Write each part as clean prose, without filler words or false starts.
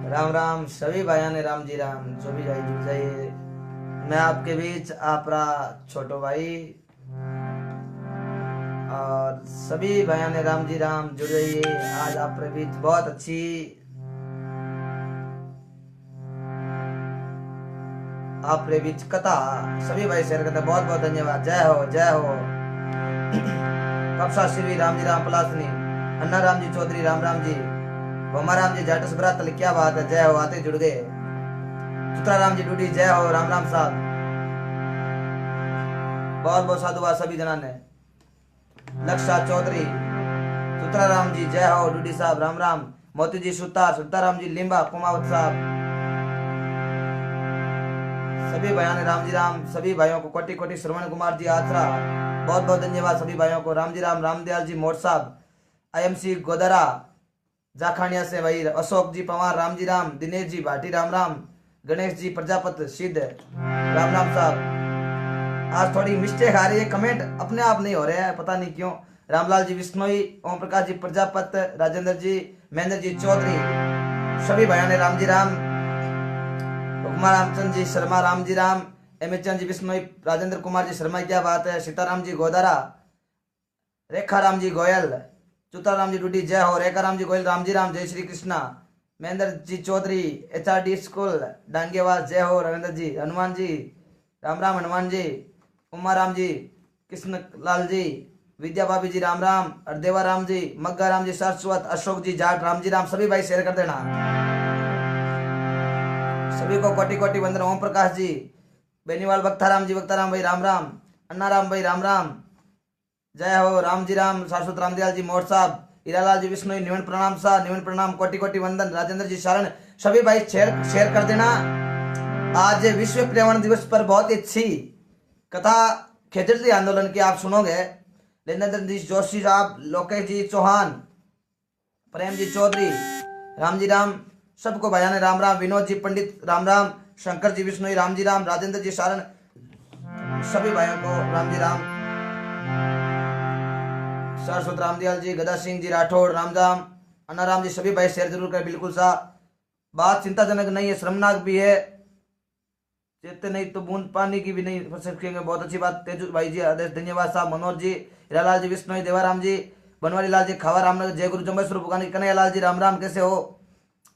राम राम सभी भाइयों ने राम जी राम। जो भी जाइए जुड़ जाइए। मैं आपके बीच आपका छोटो भाई और सभी भाइयों ने राम जी राम जुड़ जाइए। आज आपके बीच बहुत अच्छी आपके बीच कथा सभी भाई शेयर करते हैं। बहुत बहुत धन्यवाद। जय हो जय हो। कपसा श्री राम जी राम पलासनी अन्ना राम जी चौधरी राम राम जी वमा राम जी जाटस ब्रातल। क्या बात है। जय हो। आते जुड़ गए। सुतरा राम जी डूडी जय हो। राम राम साहब बहुत बहुत साधुवाद सभी जना ने। लक्षा चौधरी सुतरा राम जी जय हो। डूडी साहब राम राम। मोती जी सुतार राम जी लिम्बा कुमावत साहब सभी भाइयों ने राम जी राम। सभी भाइयों को कोटि कोटि। श्रवण कुमार जी आचरा बहुत बहुत धन्यवाद सभी भाइयों को। राम जी राम। रामदयाल जी मोट साहब IMC गोदरा जाखानिया से भाई। अशोक जी पवार राम जी राम। दिनेश जी भाटी राम राम। गणेश जी प्रजापत सिद्ध राम राम साहब। आज थोड़ी मिस्टेक आ रही है। कमेंट अपने आप नहीं हो रहे हैं पता नहीं क्यों। रामलाल जी विश्नोई ओम प्रकाश जी प्रजापत राजेंद्र जी महेंद्र जी चौधरी सभी भाइयों ने राम जी राम। कुमार रामचंद्र जी शर्मा राम जी राम। एमएचएन जी विश्नोई राजेंद्र कुमार जी शर्मा क्या बात है। सीताराम जी गोदारा रेखा राम जी गोयल चुताराम जी डूडी जय हो। रेखा राम जी गोयल राम जी राम। जय श्री कृष्णा महेंद्र जी चौधरी HRD स्कूल डांगेवास जय हो। रविंद्र जी हनुमान जी राम राम हनुमान जी। उमा राम जी कृष्ण लाल जी विद्या भाभी जी राम राम। हरदेवा राम जी मग्गा राम जी शाश्वत अशोक जी जाट राम जी राम। सभी भाई शेयर कर देना। सभी को कोटि कोटि वंदन। ओम प्रकाश जी बेनीवाल वक्ताराम जी वक्ताराम भाई राम राम। अन्ना राम भाई राम राम जय हो। राम जी राम। शाश्वत रामदयाल जी मोर साहब हीरालाल जी विष्णु निवन प्रणाम साहब निवन प्रणाम कोटि कोटि वंदन। राजेंद्र जी शरण सभी भाई शेयर कर देना। आज विश्व पर्यावरण दिवस पर बहुत ही अच्छी कथा खेजड़ती आंदोलन की आप सुनोगे। लेनेन्द्र जी जोशी साहब लोकेश जी चौहान प्रेम जी चौधरी राम जी राम। सबको भाइयों ने राम राम। विनोद जी पंडित राम राम। शंकर जी विष्णु राम जी राम। राजेंद्र जी सारण सभी भाइयों को राम जी राम। शाश्वत रामदयाल जी गदा सिंह जी राठौड़ राम राम। अन्ना राम जी सभी भाई शेयर जरूर करें। बिल्कुल सा बात चिंताजनक नहीं है श्रमनाक भी है। चेते नहीं तो बूंद पानी की भी नहीं फंस सकेंगे। बहुत अच्छी बात। तेजु भाई जी आदेश धन्यवाद साहब। मनोहर जी हीरालाल जी विष्णु देवाराम जी बनवारी लाल जी खावा रामनगर जय गुरु जम्बेश्वर पुकानी कन्हैया लाल जी राम राम कैसे हो।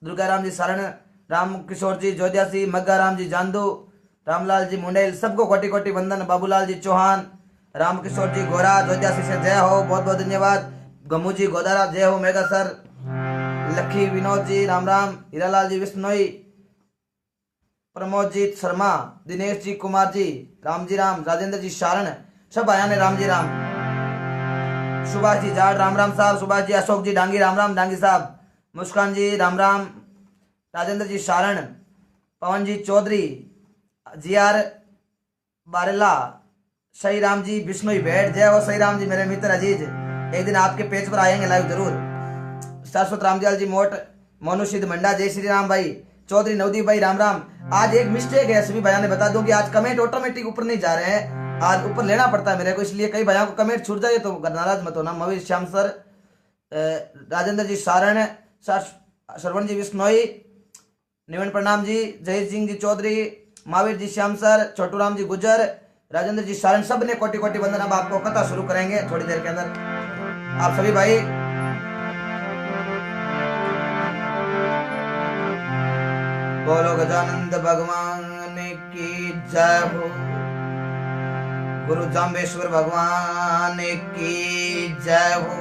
दुर्गा राम जी सारण राम किशोर जी जोध्यासी मग्गा राम जी जांदू रामलाल जी मुंडेल सबको कोटि कोटि वंदन। बाबूलाल जी चौहान राम किशोर जी गोरा जोध्यासी से जय हो। बहुत बहुत धन्यवाद। गमू जी गोदारा जय हो। मेगा सर लखी विनोद जी राम राम। हीरालाल जी विष्णोई प्रमोदजीत शर्मा दिनेश जी कुमार जी राम जी राम। राजेंद्र जी शारण सब आया ने राम जी राम। सुभाष जी जाट राम राम साहब। सुभाष जी अशोक जी डांगी राम राम डांगी साहब। मुस्कान जी राम राम। राजेंद्र जी शारण पवन जी चौधरी GR बारेला सही राम जी विष्णु भेट जय हो। सही राम जी मेरे मित्र अजीज एक दिन आपके पेज पर आएंगे लाइव जरूर। शाश्वत रामदयाल जी मोट मोनू सिद्ध मंडा जय श्री राम भाई चौधरी नवदीप भाई राम राम। आज एक मिस्टेक है सभी भाइयों ने बता दूं कि आज कमेंट ऑटोमेटिक ऊपर नहीं जा रहे हैं। आज ऊपर लेना पड़ता है मेरे को इसलिए कई भाइयों को कमेंट छूट जाए तो नाराज मत होना। मवीर श्याम सर राजेंद्र जी सारण श्रवण जी विश्नोई निवन प्रणाम जी जय सिंह जी चौधरी महावीर जी श्याम सर छोटू राम जी गुजर राजेंद्र जी सारण सब ने कोटि कोटि वंदन। अब आपको कथा शुरू करेंगे थोड़ी देर के अंदर। आप सभी भाई बोलो गजानंद भगवान की जय हो। गुरु जाम्बेश्वर भगवान की जय हो।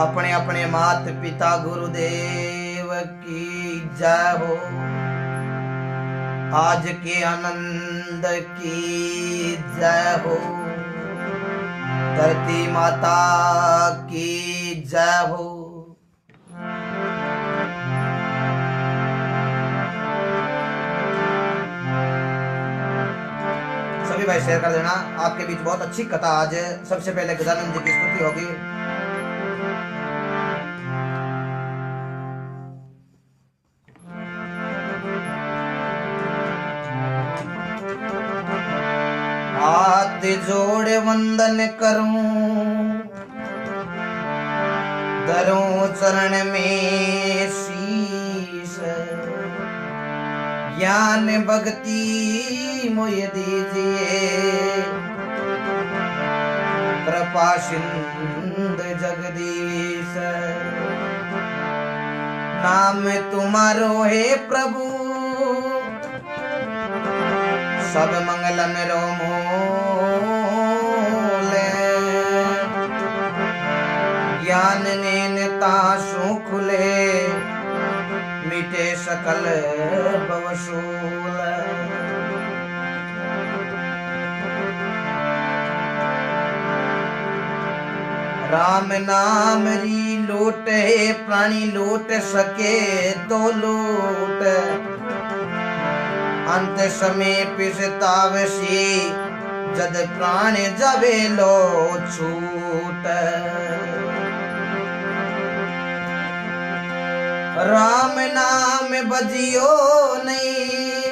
अपने अपने मात पिता गुरुदेव की जय हो। आज के आनंद की जय हो। धरती माता की जय हो। सभी भाई शेयर कर देना। आपके बीच बहुत अच्छी कथा आज है। सबसे पहले गजानंद जी की स्तुति होगी। हाथ जोड़े वंदन करूं धरूं चरण में शीश ज्ञान भक्ति मोय दीजिए, कृपा सिंधु जगदीश। नाम तुम्हारो है प्रभु, सब मंगल मेरो मोले। ज्ञान नेता सु खुले, मिटे सकल भवशूल। राम नाम री लूट है, प्राणी लूट सके तो लूट। अंत समय पिसतावसी, जद प्राण जावे लो छूट। राम नाम बजियो नहीं,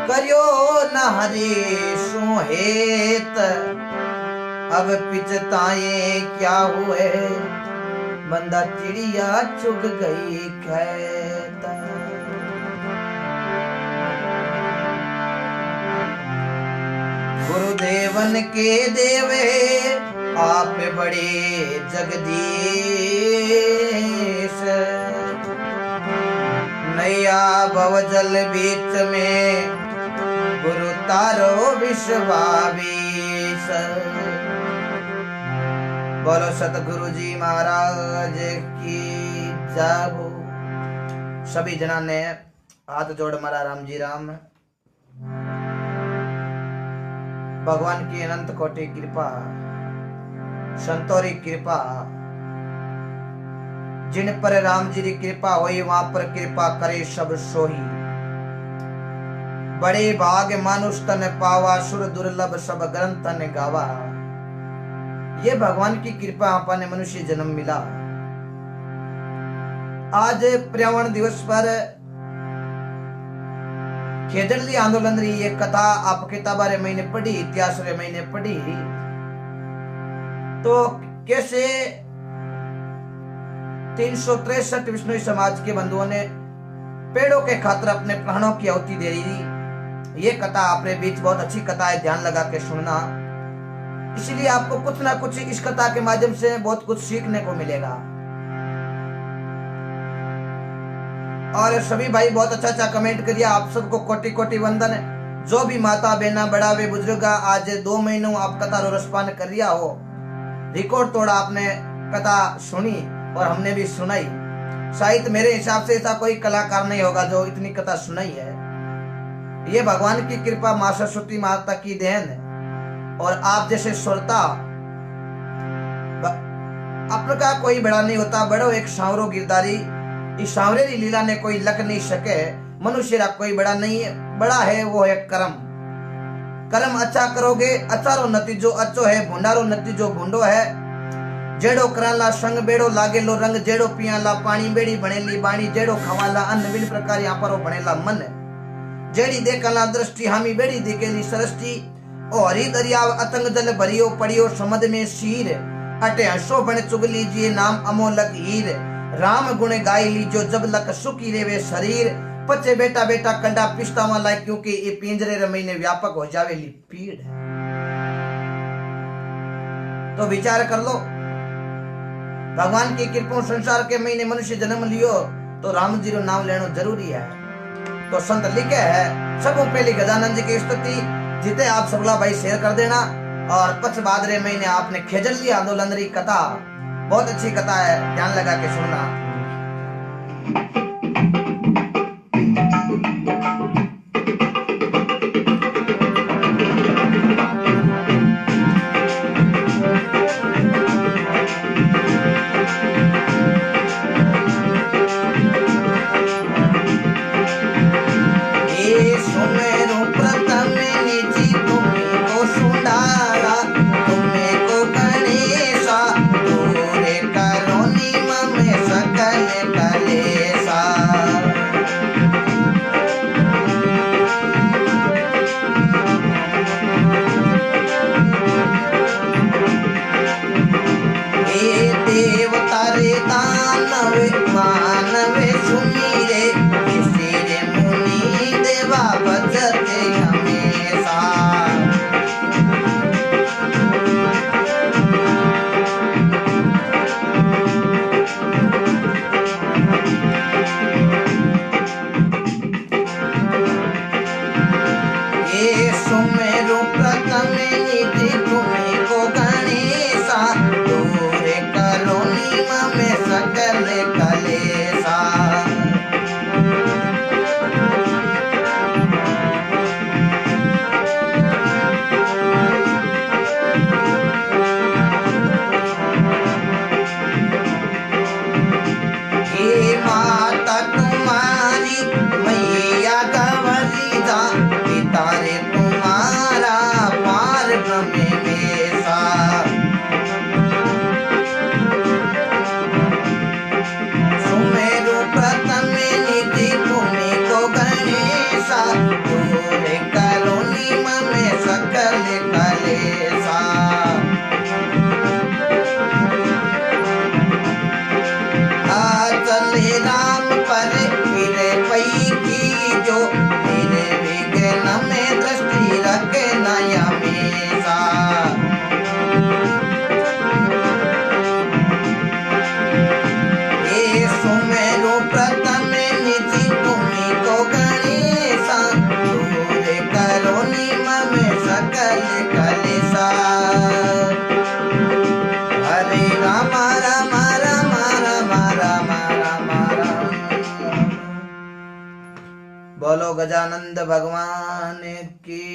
करियो न हरे सुहेत। अब पिछताए क्या हुए, बंदा चिड़िया चुग गई खेत। गुरुदेवन के देवे, आप बड़े जगदीश। नैया भवजल बीच में, गुरु तारो विश्वावीश। बोलो सतगुरु जी महाराज की जय हो। सभी जना ने हाथ जोड़ मारा राम जी राम। भगवान की अनंत कोटि कृपा, संतोरी कृपा। जिन पर राम जी की कृपा होई, वहां पर कृपा करे सब सोही। बड़े भाग मानुष तन पावा, सुर दुर्लभ सब ग्रंथ ने गावा। ये भगवान की कृपा अपन मनुष्य जन्म मिला। आज पर्यावरण दिवस पर खेजड़ली आंदोलन री ये कथा आप किताबा रे मैंने पढ़ी, इतिहास रे मैंने पढ़ी। तो कैसे 363 विष्णु समाज के बंधुओं ने पेड़ों के खातिर अपने प्राणों की आहुति दे दी। ये कथा आपने बीच बहुत अच्छी कथा है, ध्यान लगा के सुनना। इसलिए आपको कुछ ना कुछ इस कथा के माध्यम से बहुत कुछ सीखने को मिलेगा। और सभी भाई बहुत अच्छा अच्छा कमेंट करिए। आप सबको कोटि कोटि वंदन। जो भी माता बहना बड़ा वे बुजुर्ग आज 2 महीनों आप कथा रो रसपान कर रिया हो, रिकॉर्ड तोड़ा आपने कथा सुनी और हमने भी सुनाई। शायद मेरे हिसाब से ऐसा कोई कलाकार नहीं होगा जो इतनी कथा सुनाई है। ये भगवान की कृपा, मां सरस्वती माता की देन है। और आप जैसे श्रोता, आपका कोई बड़ा नहीं होता, बड़ो एक सांवरो गिरधारी। इस सांवरे की लीला ने कोई लक नहीं सके। मनुष्य का कोई बड़ा नहीं है, बड़ा है वो है कर्म। कर्म अच्छा करोगे, अच्छा रो नतीजो अच्छो है, भुंडारो नतीजो भुंडो है। जेड़ो कराला संग बेड़ो लागे लो रंग, जेड़ो पियाला पानी बेड़ी बनेली बाणी, जेड़ो खवाला अन्न विभिन्न प्रकार यहाँ पर बनेला मन। जेड़ी देखला दृष्टि हामी बेड़ी दिखेली सृष्टि। ओ हरी दरिया अतंग जल भरियो पड़ियो समद में शीर। अटे हंसो बन चुग लीजिए नाम अमोलक हीर। राम गुण गाय लीजो जब लक सुखी रेवे शरीर। पचे बेटा बेटा कंडा पिस्ता वाला, क्योंकि ये पिंजरे रमई ने व्यापक हो जावेली पीड़। तो विचार कर लो, भगवान की कृपा संसार के महीने मनुष्य जन्म लियो तो राम जी रो नाम लेना जरूरी है। तो संत लिखे है, सबों पहले गजानन जी की स्तुति जिते आप सबला भाई शेयर कर देना। और पच भाद्रे महीने आपने खेजड़ली आंदोलन री कथा, बहुत अच्छी कथा है, ध्यान लगा के सुनना। मानवे सुमीरे, किसी रे मुनि देव सकल कलेसा। हे माता तुम्हारी मैया गवली जा, पिता रे तुम्हारा पार ब्रह्म बेसा। सुमेरु प्रथम निधि तुम्हें को गणेशा, दूर करो निम में सकल कलेसा। चले राम पर फिरे पई की जो, मेरे विघ्न में दृष्टि रखे नया मेसा। ये सुमेरु प्रथम निधि तुम्हीं को गणेशा, दूर करो निम में सकल कलेसा। हरे राम राम राम राम राम राम राम। बोलो गजानंद भगवान की,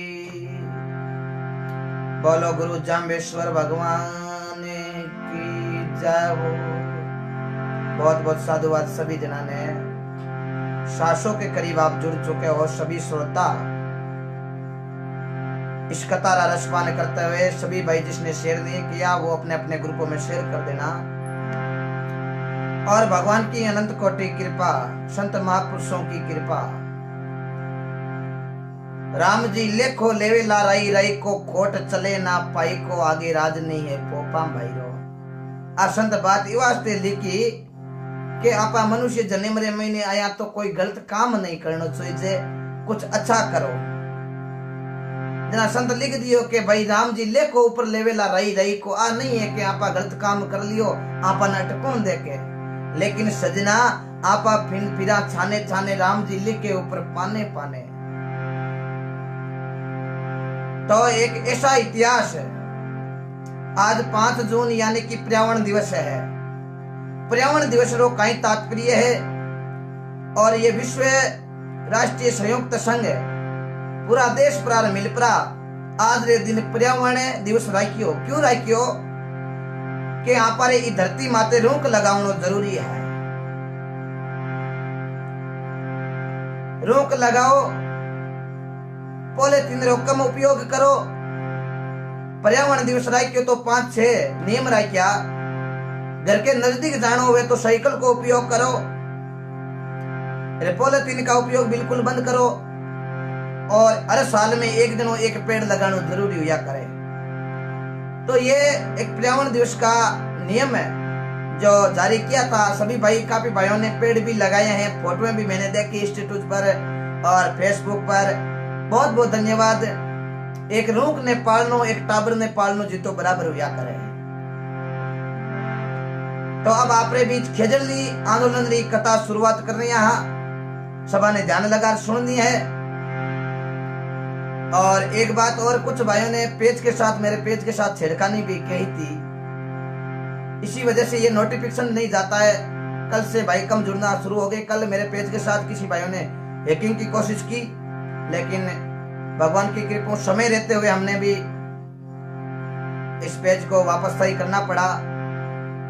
बोलो गुरु जाम्बेश्वर भगवान की जय हो। बहुत बहुत साधुवाद सभी जना ने। सासों के करीब आप जुड़ चुके हो सभी श्रोता। इस कतारा रसपान करते हुए सभी भाई जिसने शेयर नहीं किया वो अपने अपने ग्रुपों में शेयर कर देना। और भगवान की अनंत कोटि कृपा, संत महापुरुषों की कृपा। राम जी लेखो लेवे ला रई रई को, खोट चले ना पाई को, आगे राज नहीं है पोपा भाई रो। आ संत बात ये वास्ते लिखी कि आपा मनुष्य जन्म रे महीने आया तो कोई गलत काम नहीं करना चाहिए, कुछ अच्छा करो। जना संत लिख दियो कि भाई राम जी लेखो ऊपर लेवेला रही रही को, आ नहीं है कि आपा गलत काम कर लियो आपा नटकों देके। लेकिन सजना आपा फिर फिरा छाने छाने राम जी लिखे ऊपर पाने पाने। तो एक ऐसा इतिहास है। आज 5 जून यानी कि पर्यावरण दिवस है। पर्यावरण दिवस रो कई तात्पर्य है। और ये विश्व राष्ट्रीय संयुक्त संघ पूरा देश प्रार मिल परा आज रे दिन पर्यावरण दिवस राखियो। क्यों राखियो? कि आप धरती माते रोक लगावनो जरूरी है। रोक लगाओ, पॉलिथीन रो कम उपयोग करो। पर्यावरण दिवस राखियो तो 5-6 नियम राख्या। घर के नजदीक जानो हुए तो साइकिल को उपयोग करो। पॉलिथीन का उपयोग बिल्कुल बंद करो। और हर साल में एक दिन एक पेड़ लगाना जरूरी हुआ करे। तो ये एक पर्यावरण दिवस का नियम है जो जारी किया था। सभी भाई काफी भाइयों ने पेड़ भी लगाए हैं। फोटो भी मैंने देखी स्टेटस पर और फेसबुक पर। बहुत बहुत धन्यवाद। एक रूख ने पालनो, एक टाबर ने पालनो जितो बराबर हुआ करे। तो अब आपरे बीच खेजड़ली आंदोलन री कथा शुरुआत करनी है। सभा ने ध्यान लगा सुननी है। और एक बात और, कुछ भाइयों ने पेज के साथ, मेरे पेज के साथ छेड़खानी भी कही थी। इसी वजह से ये नोटिफिकेशन नहीं जाता है। कल से भाई कम जुड़ना शुरू हो गए। कल मेरे पेज के साथ किसी भाइयों ने हैकिंग की कोशिश की, लेकिन भगवान की कृपा समय रहते हुए हमने भी इस पेज को वापस सही करना पड़ा।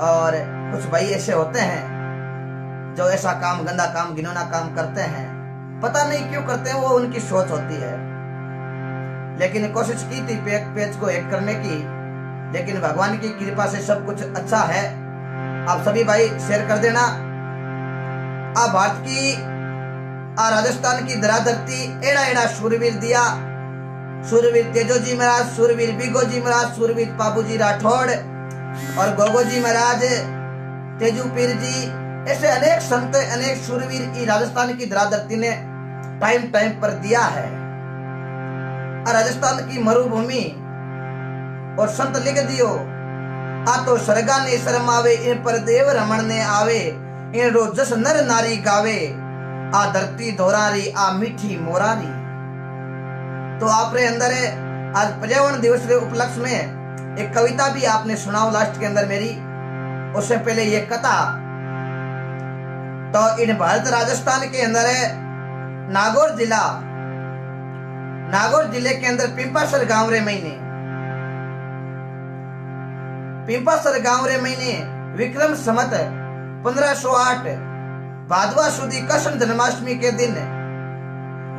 और कुछ भाई ऐसे होते हैं जो ऐसा काम, गंदा काम, घिनौना काम करते हैं। पता नहीं क्यों करते हैं, वो उनकी सोच होती है। लेकिन कोशिश की थी पेज को हैक करने की, लेकिन भगवान की कृपा से सब कुछ अच्छा है। आप सभी भाई शेयर कर देना। आप भारत की, राजस्थान की धराधरती एड़ा एड़ा सूरवीर दिया। सूरवीर तेजो जी महाराज, सूरवीर बिगो जी महाराज, सूरवीर बाबूजी राठौड़ और गोगो जी महाराज, तेजू पीर जी, ऐसे अनेक संत, अनेक सूरवीर राजस्थान की धराधरती ने टाइम टाइम पर दिया है। राजस्थान की मरुभूमि और संत लिख दियो, आ तो सरगा ने शर्म आवे, इन पर देव रमण ने आवे, इन रोजस नर नारी गावे, आ धरती धोरारी, आ मीठी मोरारी। तो आपरे अंदर आज पर्यावरण दिवस के उपलक्ष्य में एक कविता भी आपने सुनाओ लास्ट के अंदर मेरी। उससे पहले ये कथा तो इन भारत राजस्थान के अंदर है नागौर जिले के अंदर पिंपासर गांव रे महीने विक्रम संवत 1508 भादवा सुदी कृष्ण जन्माष्टमी के दिन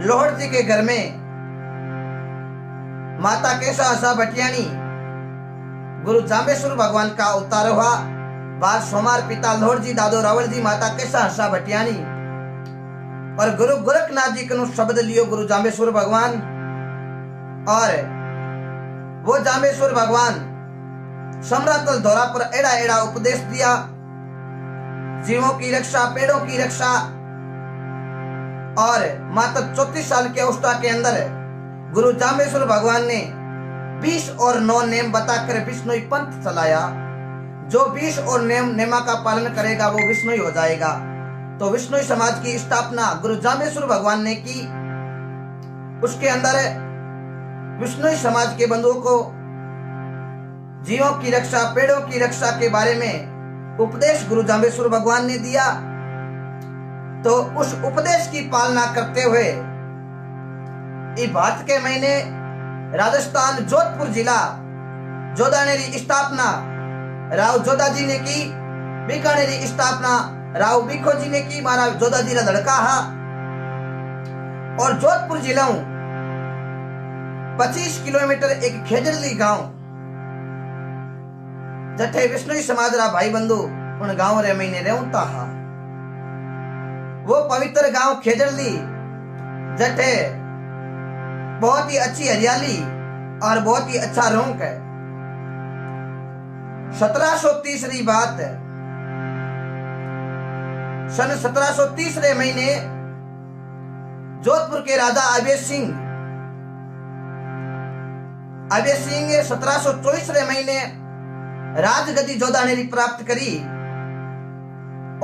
लोहड़ जी के घर में माता केशा आशा भटियाणी गुरु जाम्बेश्वर भगवान का अवतार हुआ। बार सोमार पिता लोहड़ जी, दादो रावल जी, माता केशा आशा भटियाणी और गुरु गोरखनाथ जी का शब्द लियो गुरु जाम्बेश्वर भगवान। और वो जाम्बेश्वर भगवान सम्रातल दौरा पर एड़ा एड़ा उपदेश दिया, जीवों की रक्षा, पेड़ों की रक्षा। और मात्र 34 साल के अवस्था के अंदर गुरु जाम्बेश्वर भगवान ने 20 और 9 नेम बताकर विष्णुई पंथ चलाया। जो 20 और नेमा का पालन करेगा वो विष्णुई हो जाएगा। तो विष्णुई समाज की स्थापना गुरु जाम्बेश्वर भगवान ने की। उसके अंदर विष्णुई समाज के बंधुओं को जीवों की रक्षा, पेड़ों की रक्षा के बारे में उपदेश गुरु जाम्बेश्वर भगवान ने दिया। तो उस उपदेश की पालना करते हुए इस भारत के महीने राजस्थान जोधपुर जिला जोधानेरी स्थापना राव जोधा जी ने की, बीकानेरी स्थापना राव बीखो जी ने की। मारा जोधा जी का लड़का हा। और जोधपुर जिला 25 किलोमीटर एक खेजड़ली गांव जठे विष्णुई समाज रा भाई बंधु उन गांव रे महीने रहता हा। वो पवित्र गांव खेजड़ली जठे बहुत ही अच्छी हरियाली और बहुत ही अच्छा रोंक है। 1730 री बात है। सन 1730 रे महीने जोधपुर के राजा अभय सिंह 1724 रे महीने राजगद्दी जोधानेरी प्राप्त करी।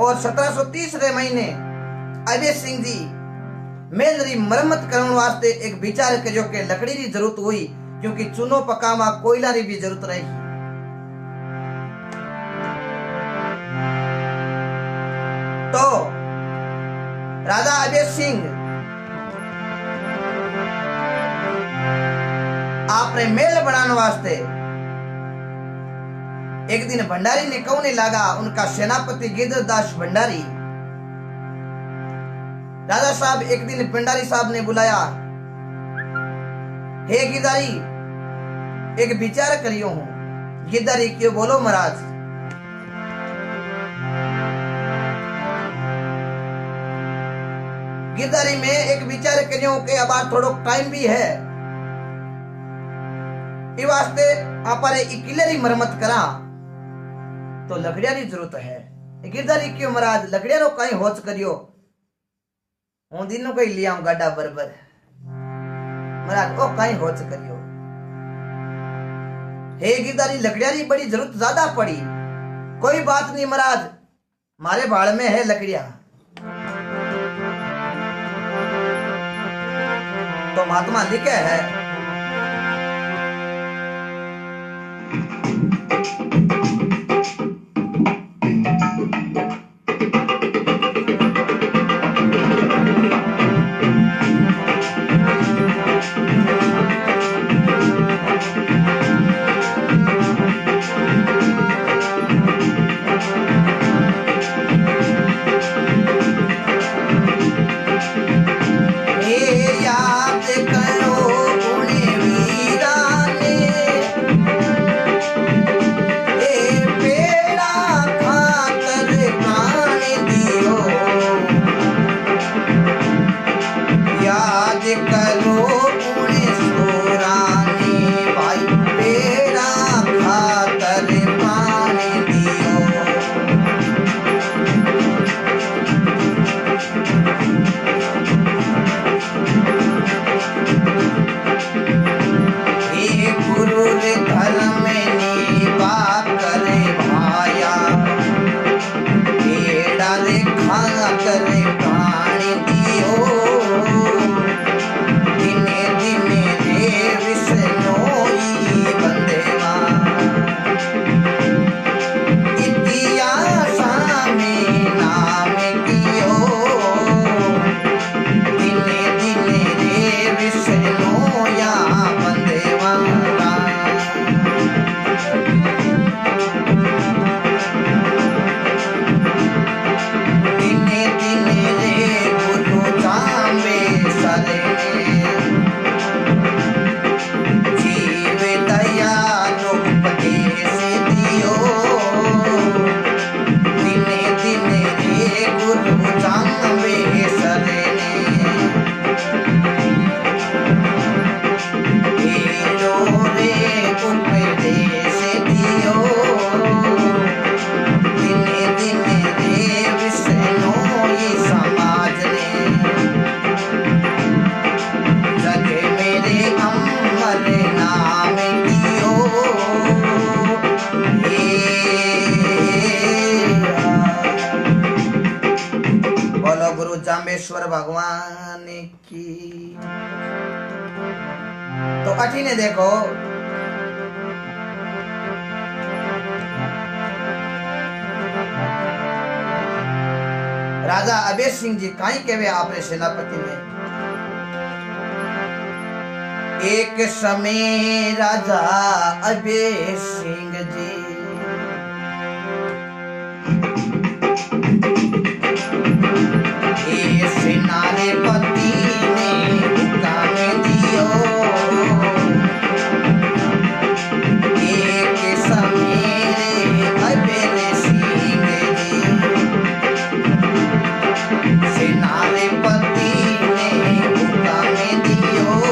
और 1730 रे महीने अभय सिंह जी मेलरी मरम्मत करने वास्ते एक विचार करियो के लकड़ी की जरूरत हुई, क्योंकि चूनो पकामा कोयला री भी जरूरत रही। तो राजा अभय सिंह आपने मेल बनाने वास्ते एक दिन भंडारी ने कहने लगा, उनका सेनापति गिरदास भंडारी। राजा साहब एक दिन भंडारी साहब ने बुलाया, हे गिरधारी एक विचार करियो हूं। गिरधारी क्यों? बोलो महाराज। गिरधारी में एक विचार करियो के अब थोड़ो टाइम भी है, इस वास्ते आपरे इकिलेरी मरम्मत करा तो लकड़िया की जरूरत है। गिरधारी क्यों महाराज? लकड़िया रो कहीं होच करियो, हूं दिनों कहीं लिया गाडा बरबर। महाराज ओ कहीं होच करियो। हे गिरधारी लकड़िया की बड़ी जरूरत ज्यादा पड़ी। कोई बात नहीं महाराज, मारे बाड़ में है लकड़िया। तो महात्मा लिखे है, गुरु जाम्बेश्वर भगवान की। तो अठी ने देखो राजा अबेर सिंह जी काई कहवे आपरे सेनापति में। एक समय राजा अबेर सिंह जी सेनारे पति ने हुक्म दियो। एक समय अबेर सिंह जी सेनारे पति ने हुक्म दियो।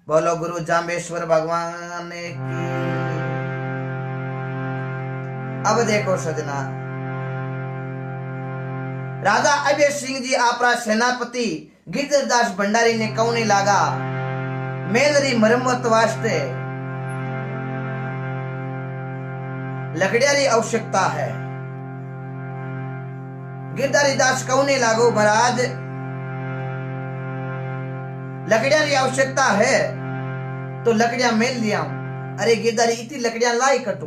बोलो गुरु जाम्बेश्वर भगवान की। अब देखो सजना राजा अबेर सिंह जी आपरा सेनापति गिरधरदास भंडारी ने कौने लागा मेलरी मरम्मत वास्ते लकड़ियारी आवश्यकता है। गिरधारी दास कौने लागो महाराज लकड़ियां की आवश्यकता है तो लकड़ियां मेल लिया। अरे गिरधारी इतनी लकड़ियां लाई कटू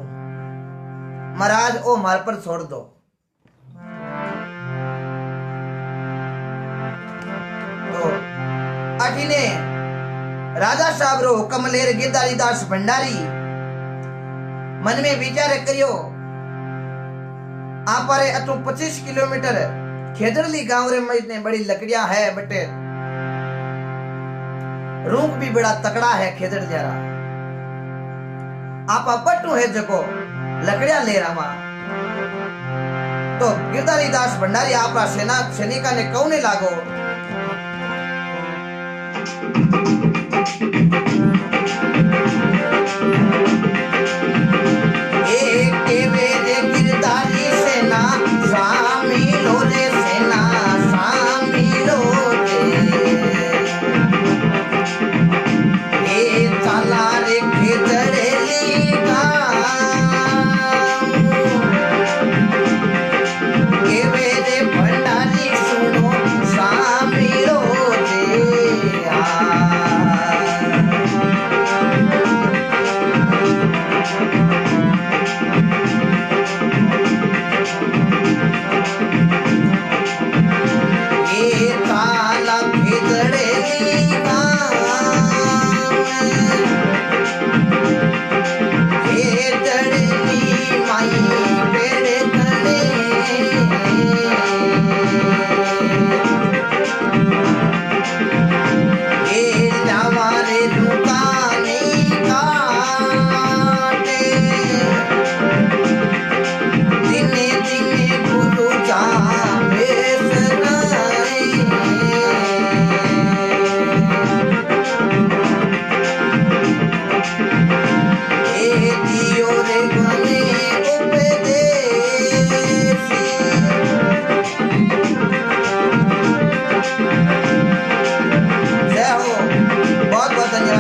महाराज ओ मार पर छोड़ दो। तो अठीने राजा साहब रो हुक्म लेर गिरधारी दास भंडारी मन में विचार करियो आप अतु 25 किलोमीटर खेदरली गांव रे में बड़ी लकड़ियां है बटे रूप भी बड़ा तकड़ा है खेदड़ जरा आप पट्टू है जको लकड़ियां ले रामा। तो गिरधारी दास भंडारी आपरा सेना सैनिका ने कौने लागो एक वेरे गिरधारी सेना शामिल हो रे सेना शामिल हो रे चला रे खेदड़ेली गाँव के वेरे भंडारी सुनो शामिल हो रे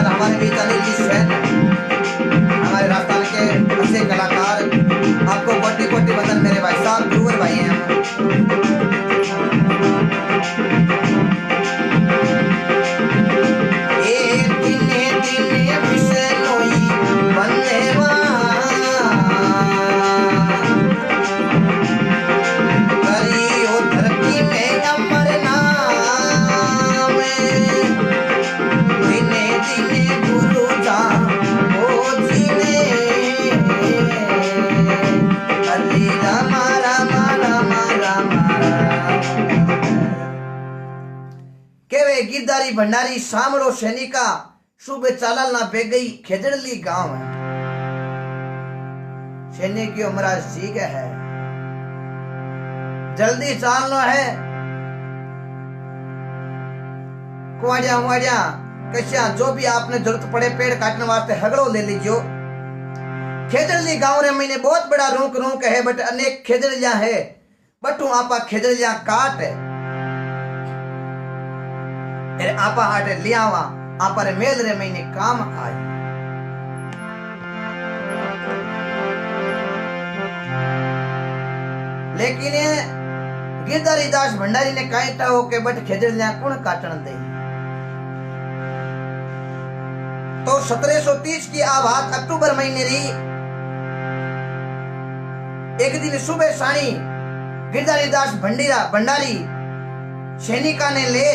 हमारे बीच अनिल जी गिरधारी भंडारी सामड़ो सैनिका सुबह चालाल ना पे गई खेजड़ली गांव है सैनिक की उम्र सीख है जल्दी चालना है कुआड़िया मुआड़िया कशिया जो भी आपने जरूरत पड़े पेड़ काटने वास्ते हगड़ो ले लीजियो। खेजड़ली गांव रे मैंने बहुत बड़ा रूक रूक है बट अनेक खेजड़िया है बटू आपा खेजड़िया काट आपा हाटे लियावा आपा रे मेल रे मैंने काम आए। लेकिन गिरधारी दास भंडारी ने काटा हो के बट खेजड़िया कौन काटन दे। तो 1730 की आ बात अक्टूबर महीने री एक दिन सुबह साणी गिरधारी दास भंडारी सैनिका ने ले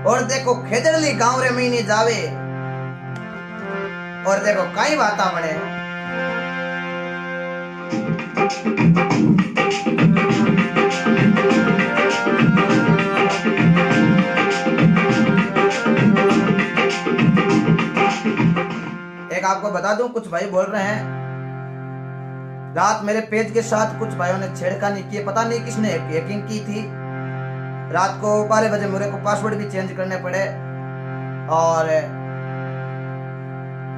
और देखो खेजड़ली गांव रे महीने जावे और देखो कई बात बने। एक आपको बता दूं कुछ भाई बोल रहे हैं रात मेरे पेज के साथ कुछ भाइयों ने छेड़खानी की पता नहीं किसने हैकिंग की थी। रात को 12 बजे मेरे को पासवर्ड भी चेंज करने पड़े और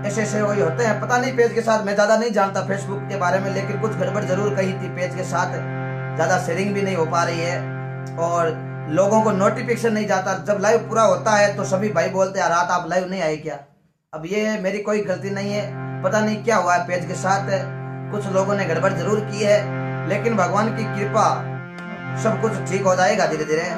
ऐसे वही होते हैं पता नहीं पेज के साथ। मैं ज्यादा नहीं जानता फेसबुक के बारे में लेकिन कुछ गड़बड़ जरूर कही थी पेज के साथ ज्यादा शेयरिंग भी नहीं हो पा रही है और लोगों को नोटिफिकेशन नहीं जाता। जब लाइव पूरा होता है तो सभी भाई बोलते हैं रात आप लाइव नहीं आए क्या। अब ये मेरी कोई गलती नहीं है पता नहीं क्या हुआ है पेज के साथ कुछ लोगों ने गड़बड़ जरूर की है लेकिन भगवान की कृपा सब कुछ ठीक हो जाएगा धीरे धीरे।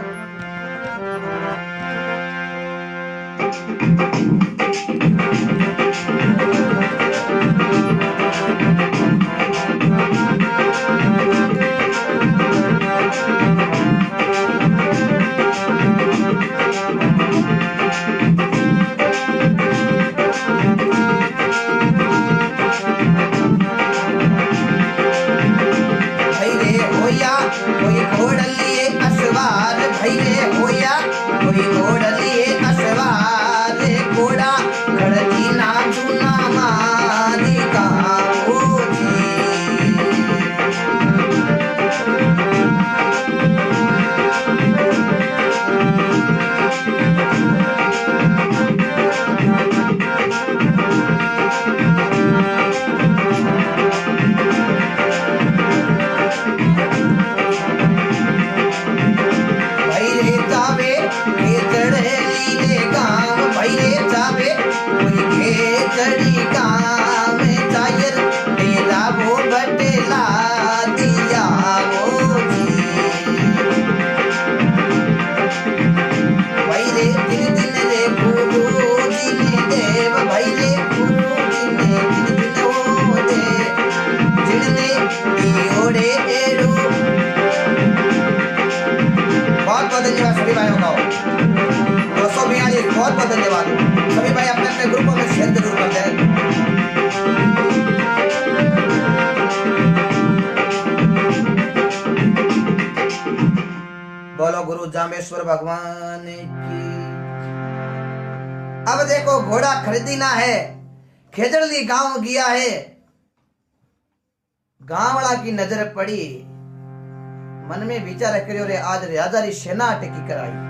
धन्यवाद सभी भाई अपने अपने ग्रुपों में शेयर जरूर करते हैं। बोलो गुरु जामेश्वर भगवान की। अब देखो घोड़ा खरीदना है खेजड़ली गांव गया है गांव वाला की नजर पड़ी मन में विचार करियो रे आज राजारी सेना अटकी कराई।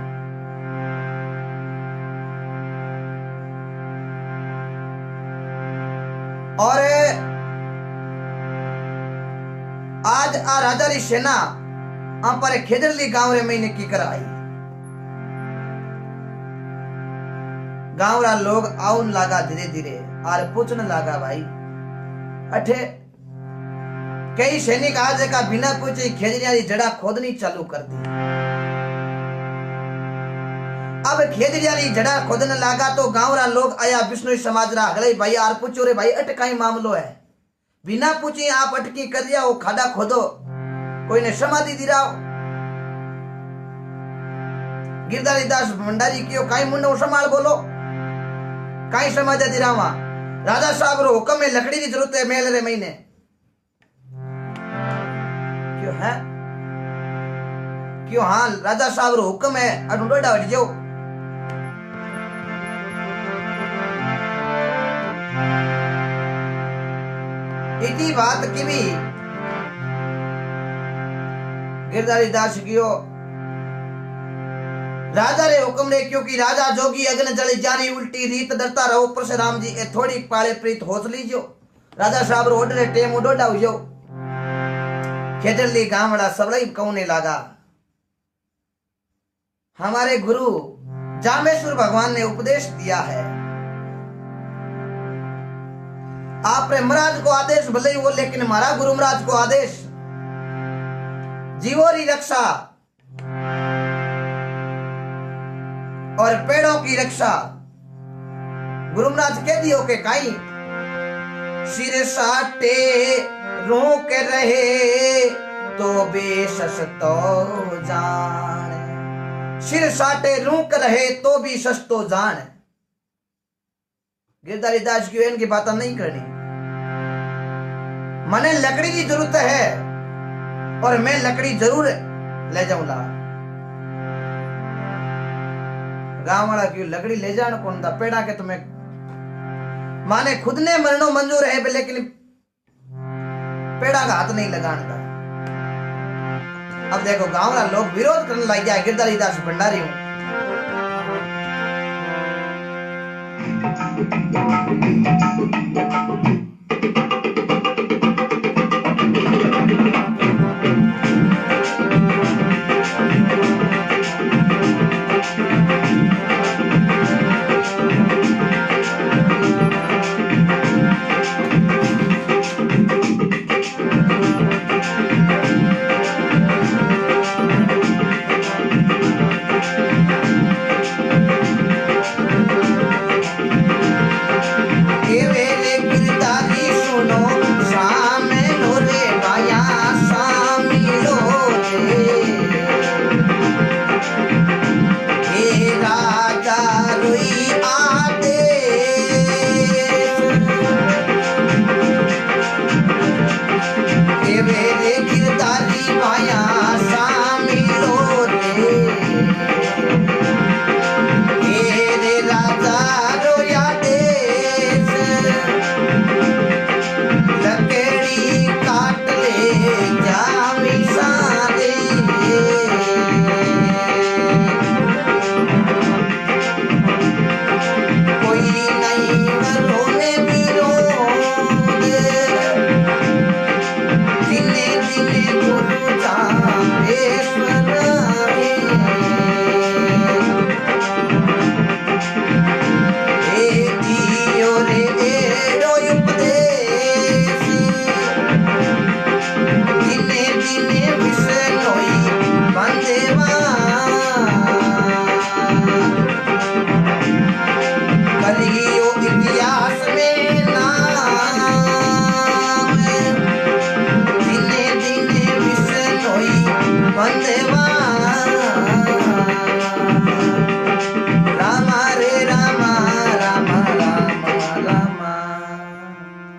और आज आ राजारी सेना पर खेजड़ली गांव रे महीने की कराई। गांव रा लोग आउन लागा धीरे धीरे और पूछने लागा भाई अठे कई सैनिक आज का बिना पूछे खेजड़िया जड़ा खोदनी चालू कर दी। अब खेजड़िया जड़ा खोदने लगा तो गांव रा लोग आया विष्णु समाज रा अगले भाई आर पूछो रे भाई अटकाई मामलो है बिना पूछे आप अटकी कर दिया वो खाड़ा खोदो कोई ने समाधि दी रहा गिरधारी दास भंडारी की काई मुंडो संभाल बोलो काई समाधि दी रहा राजा साहब रो हुक्म में लकड़ी की जरूरत है मेल रे महीने क्यों है क्यों हाँ राजा साहब रो हुक्म है अडूडा हट जाओ इति बात की भी गिरधारी दास कियो राजा रे हुक्म रे, क्योंकि राजा जोगी अग्न जली जानी उल्टी रीत डरता रहो परशुराम जी ए थोड़ी पाले प्रीत होस लीजो। राजा साहब रो ओडरे टेम उडोडा हुजो खेजली गामड़ा सबलई कौने लागा। हमारे गुरु जामेश्वर भगवान ने उपदेश दिया है, आपने महाराज को आदेश भले ही वो, लेकिन हमारा गुरु महाराज को आदेश जीवों की रक्षा और पेड़ों की रक्षा। गुरु महाराज कह दियो के काई सिर साटे रोक रहे तो बेशस तो जान, सिर साटे रोक रहे तो भी सस्तो जान। गिरधारी दास की इनकी बात नहीं करनी, मने लकड़ी की जरूरत है और मैं लकड़ी जरूर ले जाऊंगा। गांव वाला क्यों लकड़ी ले जाने कौन था पेड़ा के तुम्हें माने खुद ने मरनो मंजूर है, लेकिन पेड़ा का हाथ नहीं लगाने का। अब देखो गांव वाला लोग विरोध करने लग गया गिरधारी दास भंडारी हूं।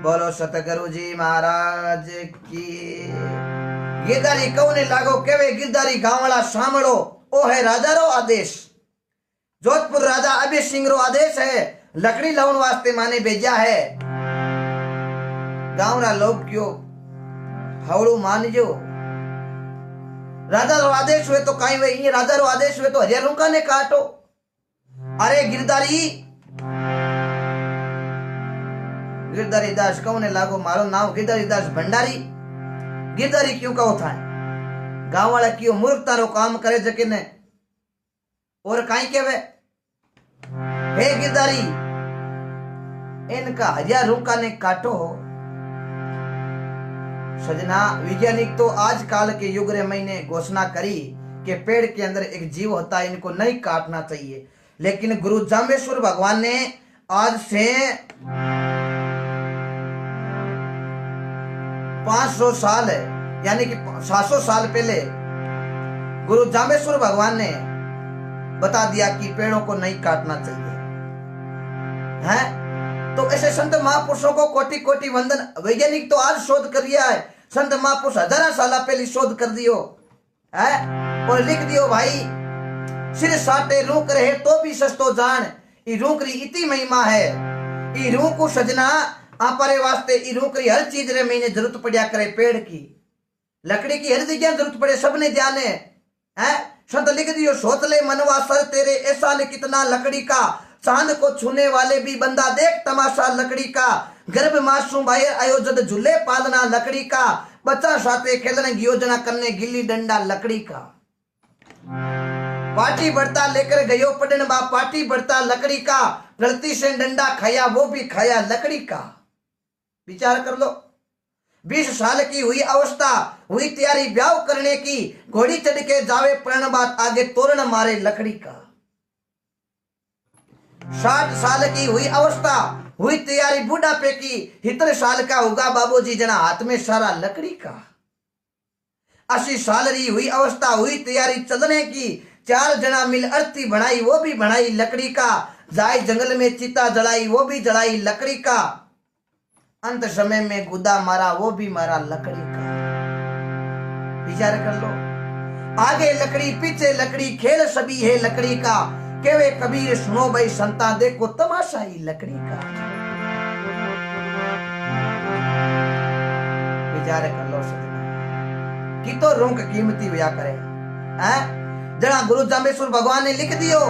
बोलो सतगुरु जी महाराज की। गिरधारी कौने लागो केवे गिरधारी गांवला सांभळो ओ है राजा रो आदेश। जोधपुर राजा अभय सिंह रो आदेश है, लकड़ी लाउन वास्ते माने भेजा है। गांवला लोग क्यों हवड़ू मानजो, राजा रो आदेश हुए तो कहीं वे ये राजा रो आदेश हुए तो हरियाणा का ने काटो। अरे गिरधारी दास कौने लागो, मारो नाम गिरधारी दास भंडारी। गिरधारी क्यों कहो था गांव वाला क्यों मूर्खता रो काम करे जके ने और काई केवे हे गिरधारी इनका हजार रुका ने काटो। सजना वैज्ञानिक तो आज काल के युग रे महीने घोषणा करी कि पेड़ के अंदर एक जीव होता है, इनको नहीं काटना चाहिए। लेकिन गुरु जामेश्वर भगवान ने आज से 500 साल यानी कि 700 साल पहले गुरु जामेश्वर भगवान ने बता दिया कि पेड़ों को नहीं काटना चाहिए है। तो ऐसे संत महापुरुषों को कोटि कोटि वंदन। वैज्ञानिक तो आज शोध कर दिया है, संत महापुरुष हजारों साल पहले शोध कर दियो है और लिख दियो भाई सिर साटे रूक रहे तो भी सस्तो जान। ई रूक री इतनी महिमा है, ई रूह को सजना आपरे वास्ते ई रूकरी हर चीज रे महीने जरूरत पड़िया करे, पेड़ की लकड़ी की हर जगह जरूरत पड़े, सबने ध्यान है। संत लिख दियो सोच ले मनवा सर तेरे, ऐसा ने कितना लकड़ी का, चांद को छूने वाले भी बंदा देख तमाशा लकड़ी का, गर्भ मासूम भाई आयोजन झूले पालना लकड़ी का, बच्चा साथे खेलने की योजना करने गिल्ली डंडा लकड़ी का, पार्टी बढ़ता लेकर गयो पढ़न बा पार्टी बढ़ता लकड़ी का, गलती से डंडा खाया वो भी खाया लकड़ी का। विचार कर लो, 20 साल की हुई अवस्था, हुई तैयारी ब्याह करने की, घोड़ी चढ़ के जावे प्रण बात आगे तोरण मारे लकड़ी का। 60 साल की हुई अवस्था, हुई तैयारी बुढ़ापे की, 70 साल का होगा बाबूजी जना हाथ में सारा लकड़ी का। 80 साल की हुई अवस्था, हुई तैयारी चलने की, 4 जना मिल अर्थी बनाई वो भी बनाई लकड़ी का, जाए जंगल में चिता जलाई वो भी जलाई लकड़ी का, अंत समय में गुदा मारा वो भी मारा लकड़ी का। विचार कर लो, आगे लकड़ी पीछे लकड़ी, खेल सभी है लकड़ी का, केवे कबीर सुनो भाई संता देखो तमाशा ही लकड़ी का। विचार कर लो कि तो रूंक कीमती हुआ करे हैं। जना गुरु जामेश्वर भगवान ने लिख दियो,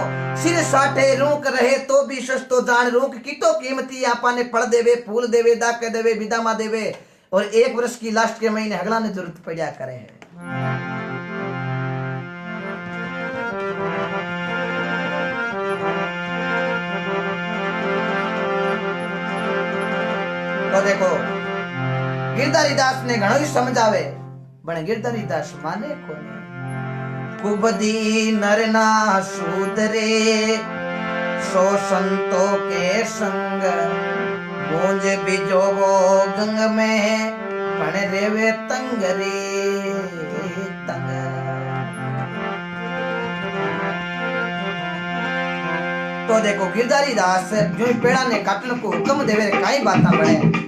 सिर साठे रूंक रहे तो भी सस्तो जान, रूंक की तो कीमती आपा ने फल देवे फूल देवे दाके देवे विदामा देवे, और 1 वर्ष की लास्ट के महीने अगला ने जरूरत पड़ा करे है। तो देखो गिरधारी दास ने घणो ही समझावे, पण गिरधारी दास माने कोने। कुबदी नरना शूदरे, सो संतों के संग, गूंज बिजोगो गंग में, पण रेवे तंग रे तंग। तो देखो गिरधारी दास जो पेड़ा ने काटन को हुक्म देवे काई बाता पड़े।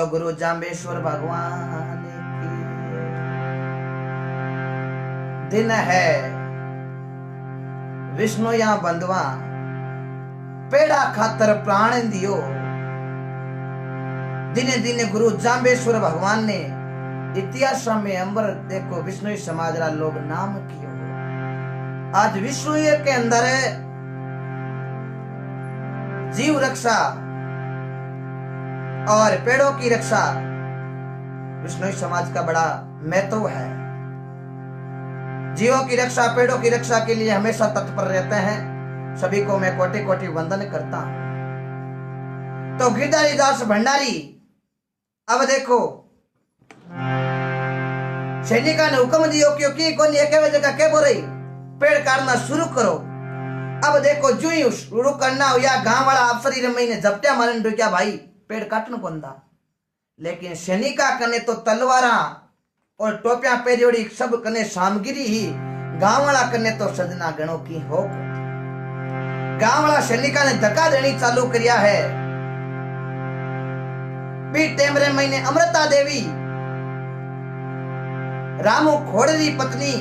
गुरु जाम्बेश्वर भगवान की। दिन है विष्णु या बंधवा पेड़ा खातर प्राण दियो। दिने दिने गुरु जाम्बेश्वर भगवान ने इतिहास में अंबर देखो विष्णु समाज रा लोग नाम कियो। आज विष्णु के अंदर जीव रक्षा और पेड़ों की रक्षा विष्णु समाज का बड़ा महत्व है। जीवों की रक्षा पेड़ों की रक्षा के लिए हमेशा तत्पर रहते हैं। सभी को मैं कोटि कोटि वंदन करता हूं। तो गिरधारी दास भंडारी अब देखो सैनिका ने हुक्म दियो क्योंकि कौन एक जगह क्या बोल रही पेड़ काटना शुरू करो। अब देखो जो ही शुरू करना हो या गांव वाला अफसरी रमई ने झपटिया मारन रुकिया भाई पेड़ काटना पड़ता। लेकिन सैनिका कने तो तलवारा और टोपियां पेरियोड़ी सब कने सामग्री ही गांव वाला कने तो सजना गणों की हो। गांव वाला सैनिका ने धक्का देनी चालू करिया है। भी टेमरे महीने अमृता देवी रामू खोड़री पत्नी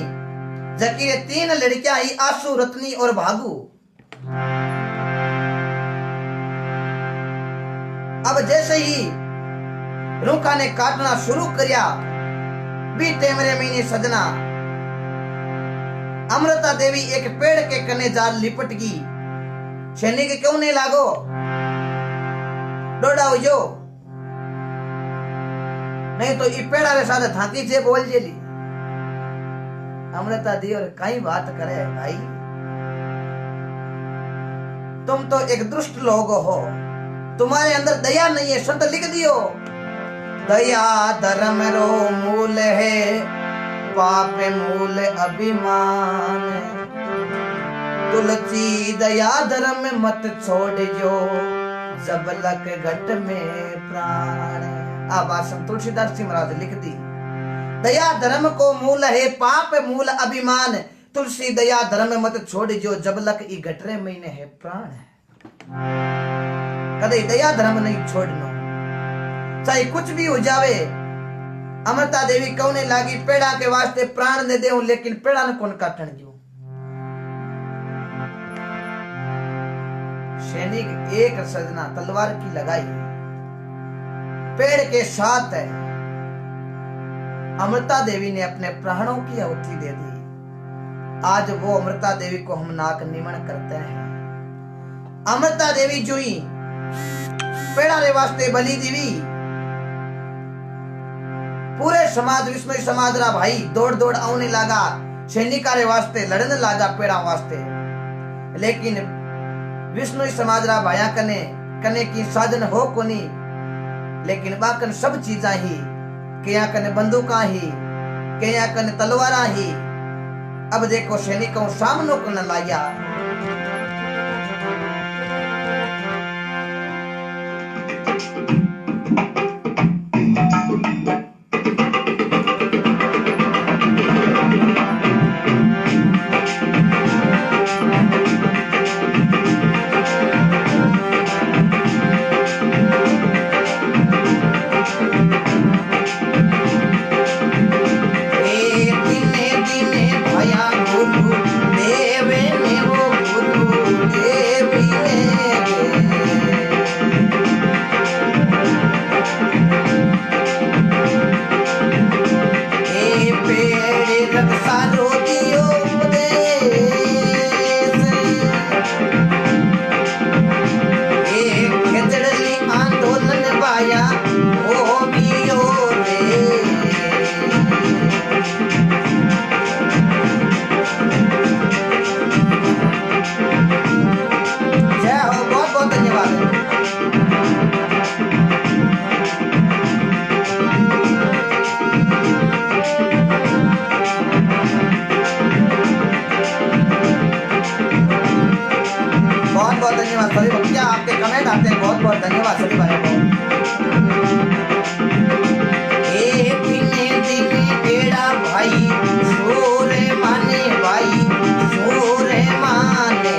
जकी 3 लड़कियां ही आशु रत्नी और भागू। अब जैसे ही रूखा ने काटना शुरू किया भी टेमरे महीने सजना अमृता देवी एक पेड़ के कने जाल लिपट गई। सैनिक क्यों नहीं लागो डोडा जो नहीं तो ई पेड़ा रे साथ थाकी जे बोल जेली। अमृता दी और कई बात करे भाई तुम तो एक दुष्ट लोग हो, तुम्हारे अंदर दया नहीं है। संत लिख दियो दया धर्म रो मूल है पाप मूल अभिमान। तुलसी दया धर्म मत छोड़ियो जब लग घट में प्राण। आवासम तुलसीदास जी महाराज लिख दी दया धर्म को मूल है पाप मूल अभिमान। तुलसी दया धर्म मत छोड़ जो जब लक ई घटरे महीने है प्राण। कदे दया धर्म नहीं छोड़नो चाहे कुछ भी हो जावे। अमृता देवी कौने लागी पेड़ा के वास्ते प्राण दे दे लेकिन पेड़ा ने कौन काटन जो। सैनिक एक सजना तलवार की लगाई पेड़ के साथ है। अमृता देवी ने अपने प्राणों की आहुति दे दी। आज वो अमृता देवी को हम नाक निमन करते हैं। अमृता देवी जो ही पेड़ा रे वास्ते बलि देवी पूरे समाज विष्णु समाज रा भाई दौड़ दौड़ आने लगा सैनिका रे वास्ते लड़ने लगा पेड़ा वास्ते। लेकिन विष्णु समाज रा भाया कने कने की साधन हो कोनी। लेकिन बाकन सब चीजा ही कया कने बंदूका ही कया कने तलवारा ही। अब देखो सैनिकों सामनो करने लाया। धन्यवाद सभी भाइयों को। दिने दिने बेड़ा भाई सोरे माने भाई सोरे माने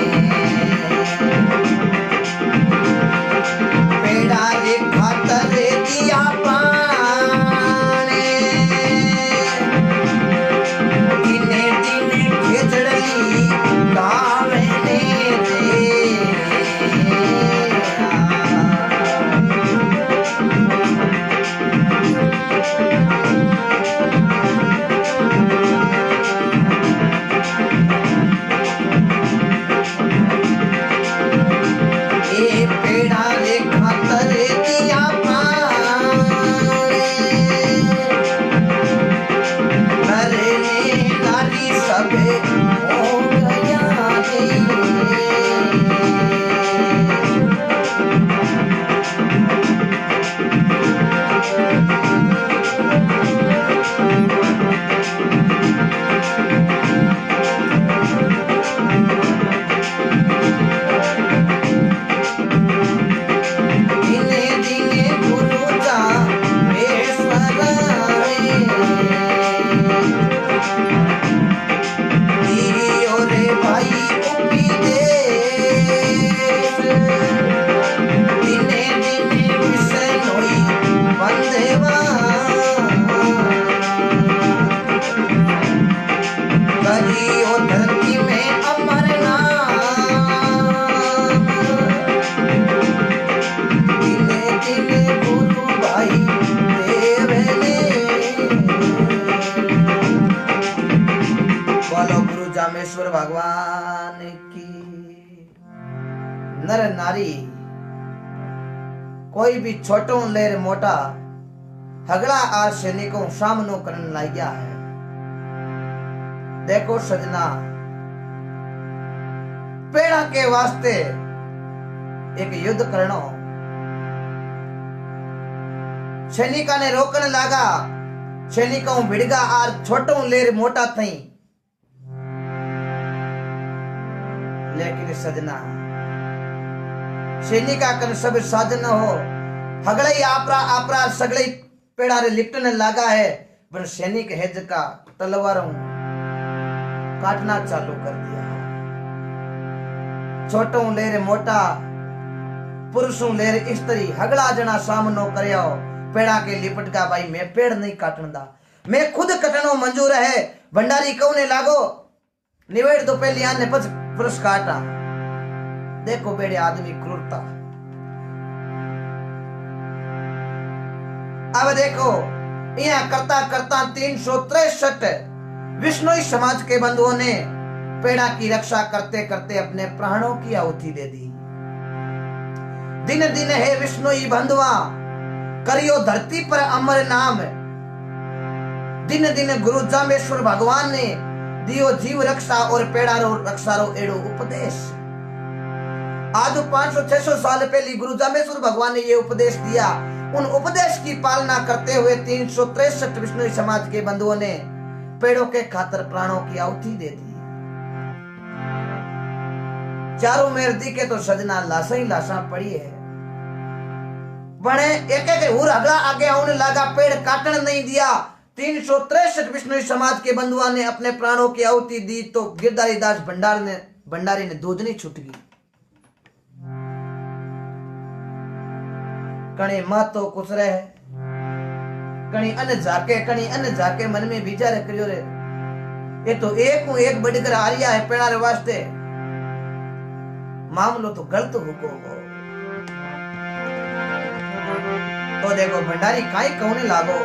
बेड़ा रे खातर दिया जामेश्वर भगवान की। नर नारी कोई भी छोटो लेर मोटा हगड़ा आर सैनिकों सामनो करन लागिया है। देखो सजना, पेड़ा के वास्ते एक युद्ध करनो, सैनिका ने रोकन लागा, सैनिकों भिड़गा आर छोटो लेर मोटा थई। लेकिन सजना, सैनिका कन सब साधन हो, हगड़ई आपरा आपरा सगड़ई पेड़ा रे लिपटने लागा है, पर सैनिक हेज का तलवारों काटना चालू कर दिया। छोटों लेर मोटा, पुरुषों लेर स्त्री, हगड़ा जना सामनो करयो, पेड़ा के लिपट का भाई मैं पेड़ नहीं काटन दा, मैं खुद कटनो मंजूर है। भंडारी कौने लागो निवेड़ दो पहली आने पच पुरुष काटा। देखो बेड़े आदमी क्रूरता। अब देखो यहाँ करता करता 363 विष्णुई समाज के बंधुओं ने पेड़ा की रक्षा करते करते अपने प्राणों की आहुति दे दी। दिन दिन है विष्णुई बंधुआ, करियो धरती पर अमर नाम। दिन दिन गुरु जामेश्वर भगवान ने दियो जीव रक्षा और पेड़ा रो रक्षा रो एड़ो उपदेश। आज 500-600 साल पहले गुरु जामेश्वर भगवान ने ये उपदेश दिया। उन उपदेश की पालना करते हुए 363 विष्णु समाज के बंधुओं ने पेड़ों के खातर प्राणों की आहुति दे दी। चारों मेर दिखे तो सजना लाशा ही लाशा पड़ी है। बने एक एक हुर अगला आगे आने लगा, पेड़ काटने नहीं दिया। 363 विष्णु समाज के बंधुआ ने अपने प्राणों की आहुति दी तो गिरधारी दास भंडारी ने दूधनी छूट गई। कणी माँ तो कुछ रहे, कणी अन्न जाके मन में विचार करियो रे, ये तो एक बढ़कर आ रिया है पेड़ा रे वास्ते, मामलो तो गलत होको हो। तो देखो भंडारी काई कौने लागो।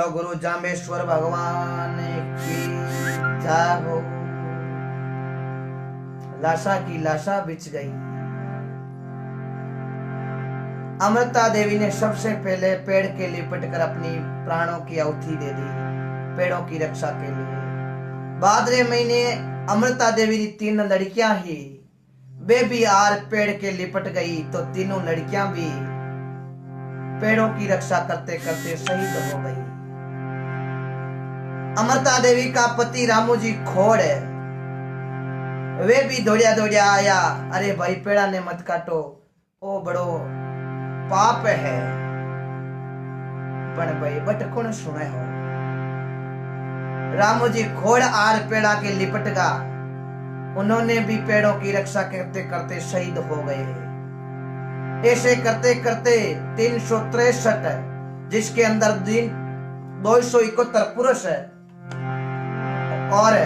गुरु जामेश्वर भगवान की जय हो। लाशा की लाशा बिछ गई। अमृता देवी ने सबसे पहले पेड़ के लिपट कर अपनी प्राणों की आहुति दे दी पेड़ों की रक्षा के लिए। भाद्रे महीने अमृता देवी की 3 लड़कियां ही वे भी आर पेड़ के लिपट गई तो तीनों लड़कियां भी पेड़ों की रक्षा करते करते शहीद हो गई। अमृता देवी का पति रामू जी खोड़ है, वे भी दौड़िया दौड़िया आया, अरे भाई पेड़ा ने मत काटो, ओ बड़ो पाप है। पण भाई बट कौन सुने हो। रामू जी खोड़ आर पेड़ा के लिपट गा, उन्होंने भी पेड़ों की रक्षा करते करते शहीद हो गए। ऐसे करते करते 363 जिसके अंदर 271 पुरुष है और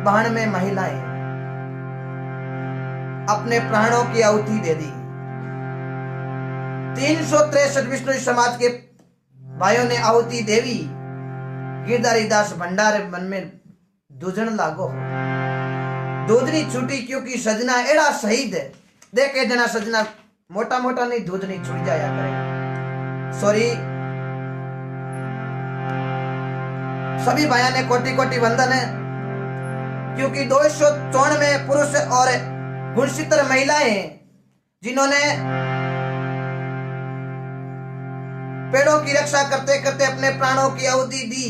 92 महिलाएं अपने प्राणों की आहुति दे दी। 363 विष्णु समाज के भाइयों ने आहुति देवी। गिरधारी दास भंडारे मन में दूजन लागो, दूधनी छूटी क्योंकि सजना एड़ा शहीद है। देखे जना सजना मोटा मोटा नहीं दूधनी छूट जाया करे। सॉरी सभी भाइयों ने कोटि कोटि वंदन है, क्योंकि 294 पुरुष और 69 महिलाएं जिन्होंने पेड़ों की रक्षा करते करते अपने प्राणों की आहुति दी।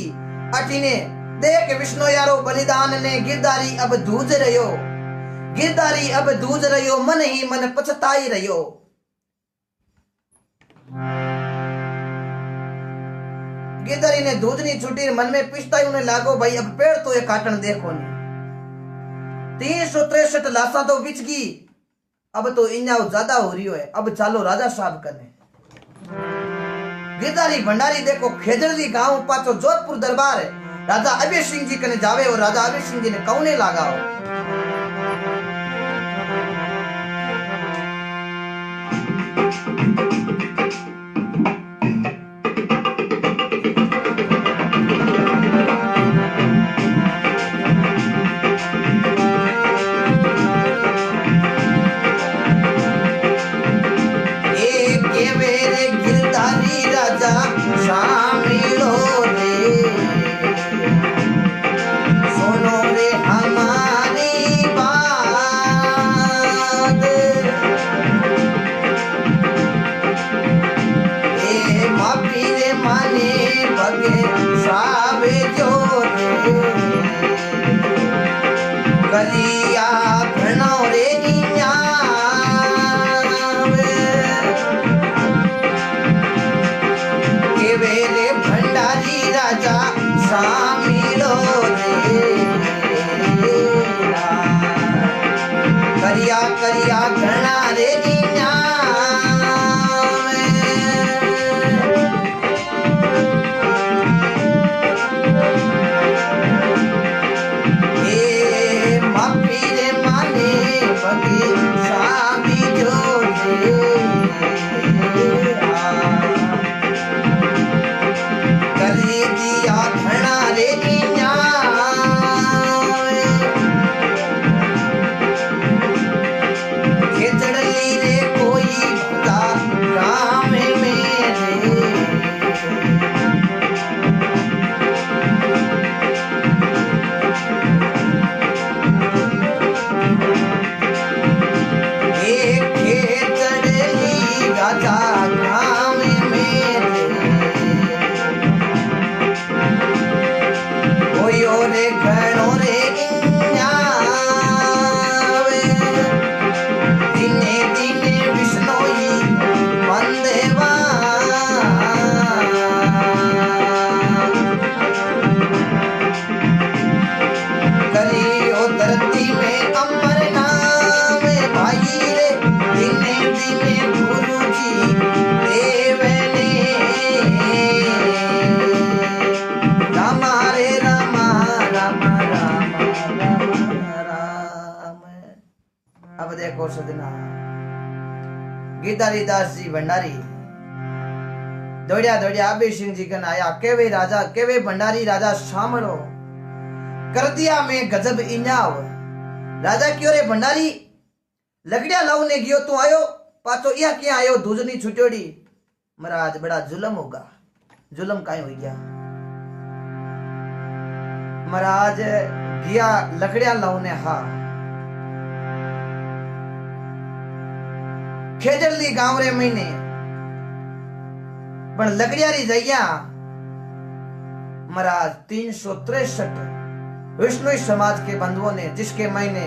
अठीने देख विष्णु यारो बलिदान ने गिरधारी अब दूज रहो, गिरधारी अब दूज रहो, मन ही मन पछताई रहो। गिरधारी ने दूधनी छुटी, मन में पिछताई उन्हें लागो भाई अब पेड़ तो ये काटन देखो नहीं। 363 लाशा तो बिच गई, अब तो इन्या ज्यादा हो रही है, अब चालो राजा साहब कने। गिरधारी भंडारी देखो खेजड़ी गांव पाचो जोधपुर दरबार है, राजा अभय सिंह जी कने जावे और राजा अभय सिंह जी ने कौने लगाओ। गिरधारी दास जी भंडारी दौड़िया दौड़िया अभय सिंह जी कन आया, केवे राजा केवे भंडारी राजा सामड़ो कर दिया मैं गजब इन्याव। राजा क्यों रे भंडारी लगड़िया लाऊ ने गयो तू आयो, पाचो या क्या आयो दूजनी छुट्योड़ी महाराज बड़ा जुलम होगा जुलम काहे हो गया महाराज गया लकड़िया लाउने हा खेजरली गांव रे महीने पण लकड़िया री जइया महाराज 363 विष्णु समाज के बंधुओं ने जिसके महीने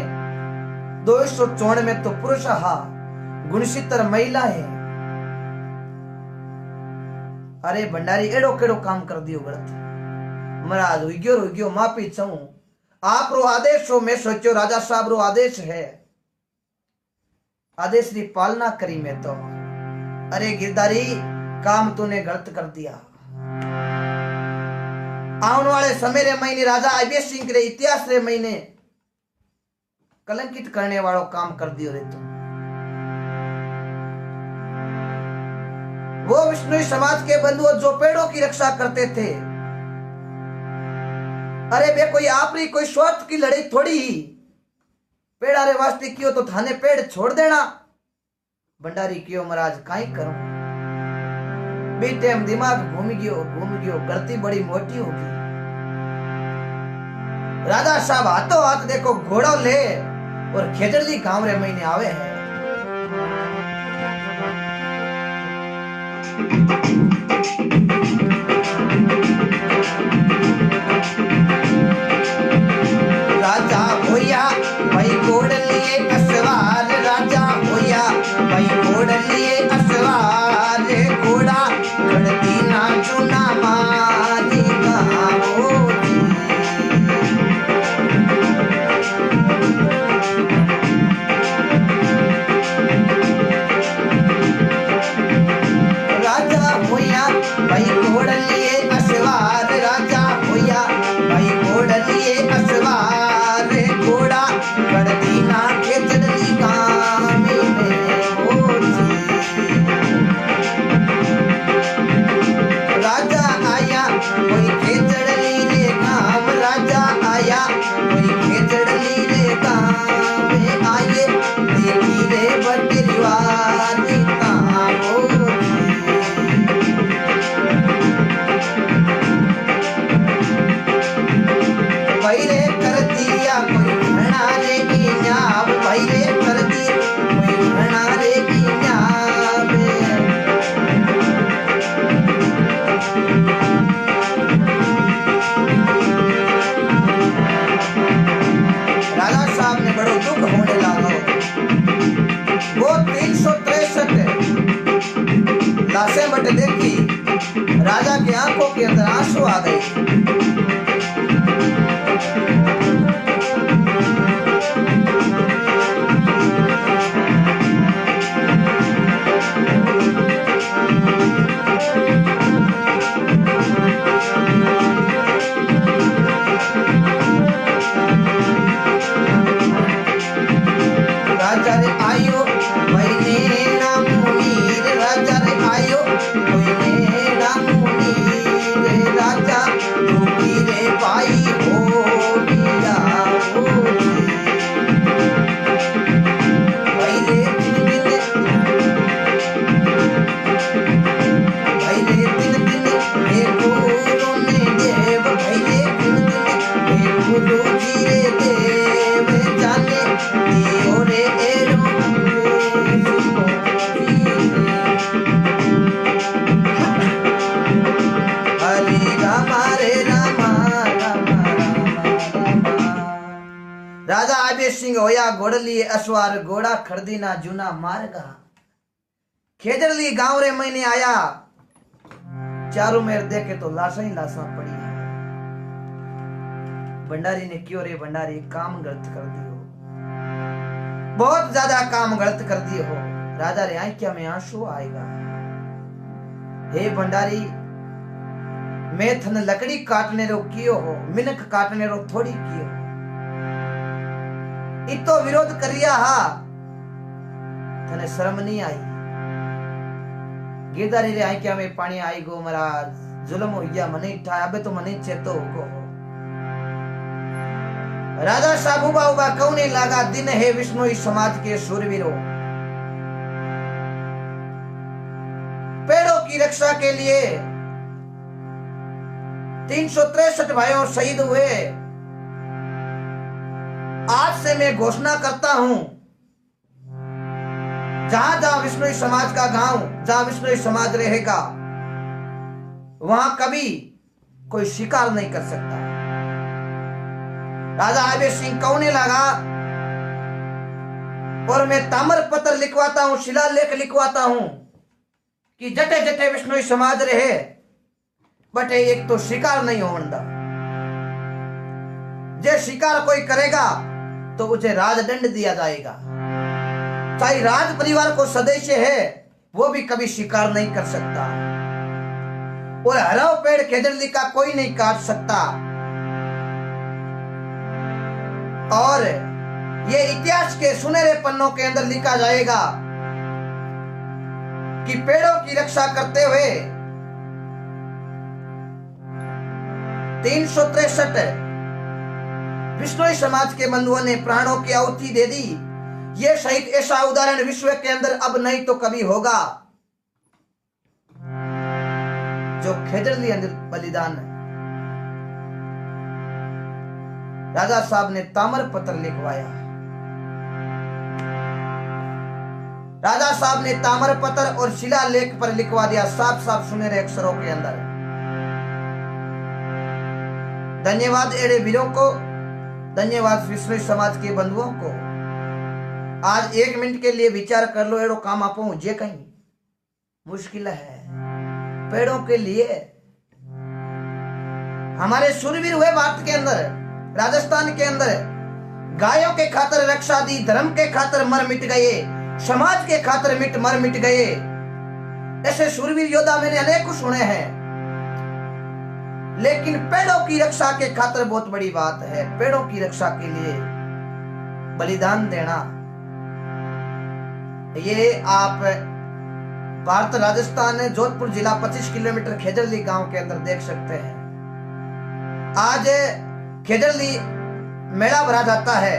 294 में तो पुरुष हा 69 महिला है। अरे भंडारी एड़ो केड़ो काम कर दियो गलत महाराज हुई गयो माफी चाहूं आप रो आदेश हो मैं सोचो राजा साहब रो आदेश है आदेश की पालना करी मैं तो अरे गिरधारी काम तूने गलत कर दिया आने वाले समय रे महीने राजा अभय सिंह रे इतिहास रे महीने कलंकित करने वालों काम कर दियो रे तू वो विष्णु समाज के बंधुओं जो पेड़ों की रक्षा करते थे अरे बे कोई आपरी कोई स्वार्थ की लड़ाई थोड़ी ही पेड़ रे वास्ते कियो तो थाने पेड़ छोड़ देना भंडारी कियो महाराज काई करूं बी टाइम दिमाग घूम गयो गलती बड़ी मोटी होगी राजा साहब हाथों हाथ देखो घोड़ो ले और खेजरली गांव रे महीने आवे है राजा होया भाई घोड़ लिए असवार राजा होया भाई घोड़ लिए असवार घोड़ा खड़ती ना चुना मारी गाओ राजा होया भाई घोड़ लिए असवार राजा होया भाई घोड़ लिए असवार घोड़ा खड़ती ना खेजड़ली गाँव में होती राजा आया कोई खेजड़ली रे गाँव राजा आया कोई खेजड़ली रे गाँव में आए देखी रे बटरीवारी गाँव भैरे कर दिया कोई घना रे की न्याव भैरे कर दी कोई घना रे की न्याव राजा साहब ने बड़ो दुख होने लगा वो 363 लाशें बट देखी राजा की आंखों के अंदर आंसू आ गए राजा रे आयो मैंने नाम मीर राजा रे आयो मैंने नाम मीर राजा तू रे पाई हो लिया भैरे दिन हे गुरु ने देव भैरे दिन हे गुरु जी रे देव जाने दियो रे राजा अभय सिंह होया घोड़ली अश्वार घोड़ा खड़दी ना जूना मार्गा खेजरली गांव रे महीने आया चारों मेर देखे तो लाशा ही लाशा पड़ी है भंडारी ने क्यों रे भंडारी काम गलत कर दियो बहुत ज्यादा काम गलत कर दिए हो राजा रे आंखिया में आंसू आएगा हे भंडारी मैं थन लकड़ी काटने रो कियो हो मिनक काटने रो थोड़ी कियो इतो विरोध करिया हा थने शर्म नहीं आई गिरधारी रे आंखिया में पानी आई गो महाराज जुल्म हो गया मने ठा अबे तो मने चेतो हो राजा साहब उबा उबा कौने लागा दिन है विष्णु समाज के शूरवीरों की रक्षा के लिए 363 भाइयों शहीद हुए। आज से मैं घोषणा करता हूं, जहां जहां विष्णुई समाज का गांव, जहां विष्णुई समाज रहेगा, वहां कभी कोई शिकार नहीं कर सकता। राजा आबे सिंह कहने लगा, और मैं ताम्र पत्र लिखवाता हूं, शिलालेख लिखवाता हूं कि जटे जटे विष्णुई समाज रहे, बटे एक तो शिकार नहीं होने। जे शिकार कोई करेगा तो उसे राजदंड दिया जाएगा। चाहे राज परिवार को सदस्य है, वो भी कभी शिकार नहीं कर सकता। और हराव पेड़ खेजड़ली का कोई नहीं काट सकता। और ये इतिहास के सुनहरे पन्नों के अंदर लिखा जाएगा कि पेड़ों की रक्षा करते हुए 363 विष्णुई समाज के बंधुओं ने प्राणों की आहुति दे दी। ये शहीद ऐसा उदाहरण विश्व के अंदर अब नहीं तो कभी होगा, जो खेजड़ली बलिदान है। राजा साहब ने ताम्र पत्र लिखवाया। राजा साहब ने ताम्र पत्र और शिलालेख पर लिखवा दिया, साफ साफ सुनहरे अक्षरों के अंदर। धन्यवाद एड़े वीरों को, धन्यवाद विष्णुई समाज के बंधुओं को। आज 1 मिनट के लिए विचार कर लो, एड़ो काम आपो जे कहीं मुश्किल है पेड़ों के लिए। हमारे शूरवीर हुए भारत के अंदर, राजस्थान के अंदर, गायों के खातिर रक्षा दी, धर्म के खातिर मर मिट गए, समाज के खातिर मर मिट गए। ऐसे शूरवीर योद्धा मैंने अनेक सुने हैं, लेकिन पेड़ों की रक्षा के खातिर बहुत बड़ी बात है। पेड़ों की रक्षा के लिए बलिदान देना, ये आप भारत राजस्थान जोधपुर जिला 25 किलोमीटर खेजड़ली गांव के अंदर देख सकते हैं। आज खेजड़ली मेला भरा जाता है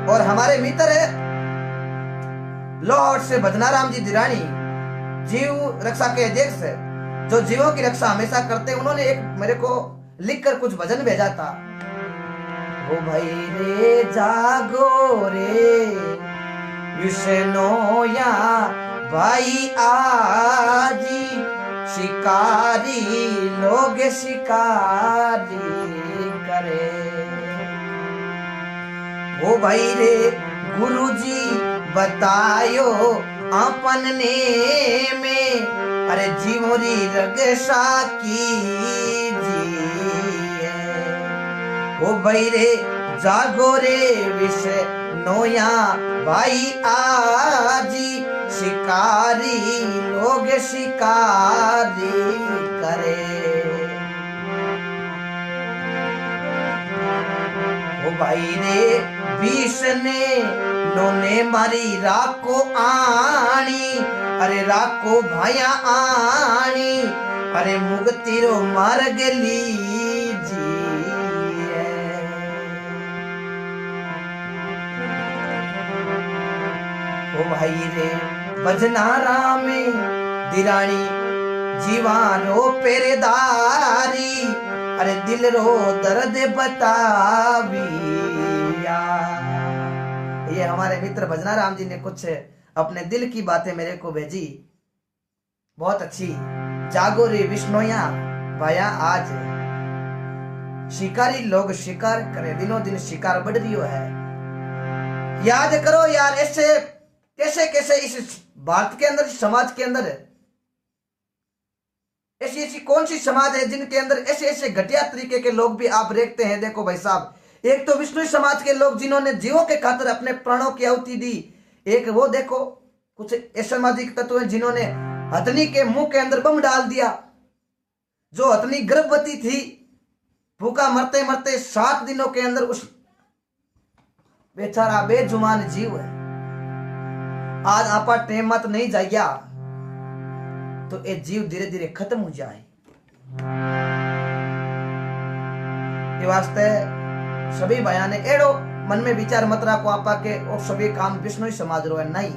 और हमारे मित्र लाहौर से भजनाराम जी दिरानी, जीव रक्षा के अध्यक्ष, जो जीवों की रक्षा हमेशा करते हैं, उन्होंने एक मेरे को लिखकर कुछ भजन भेजा था। ओ भाई रे जागो रे विष्णोया भाई आजी, शिकारी लोग शिकारी करे। ओ भाई रे गुरुजी बतायो अपन ने में, अरे जीवोरी रगसा की जी। ओ भाई रे जागो रे विष्णोया भाई आजी, शिकारी लोग शिकारी करे। ओ भाई रे विष ने नोने मारी राको आनी, अरे राको भाया आनी, अरे मुगतीरो मार गली जी। ओ भाई रे भजनारा में दिरानी जीवानो पेरेदारी, अरे दिल रो दर्द बताविया। ये हमारे मित्र भजनाराम जी ने कुछ अपने दिल की बातें मेरे को भेजी, बहुत अच्छी। जागो रे विष्णोया भाया आज, शिकारी लोग शिकार करे, दिनों दिन शिकार बढ़ रही है। याद करो यार, ऐसे कैसे कैसे इस भारत के अंदर, समाज के अंदर ऐसी ऐसी कौन सी समाज है जिनके अंदर ऐसे ऐसे घटिया तरीके के लोग भी आप देखते हैं। देखो भाई साहब, एक तो विष्णु समाज के लोग जिन्होंने जीवों के खातिर अपने प्राणों की आहुति दी, एक वो देखो कुछ ऐसे सामाजिक तत्व हैं जिन्होंने हथनी के मुंह के अंदर बम डाल दिया। जो हथनी गर्भवती थी, भूखा मरते मरते 7 दिनों के अंदर उस बेचारा बेजुबान जीव है। आज आपा टेम मत नहीं जाइया तो ये जीव धीरे धीरे खत्म हो जाए। ये वास्ते सभी भाइयों ने एड़ो मन में विचार मत रखो आपा के और सभी काम विष्णु समाज रो है नहीं।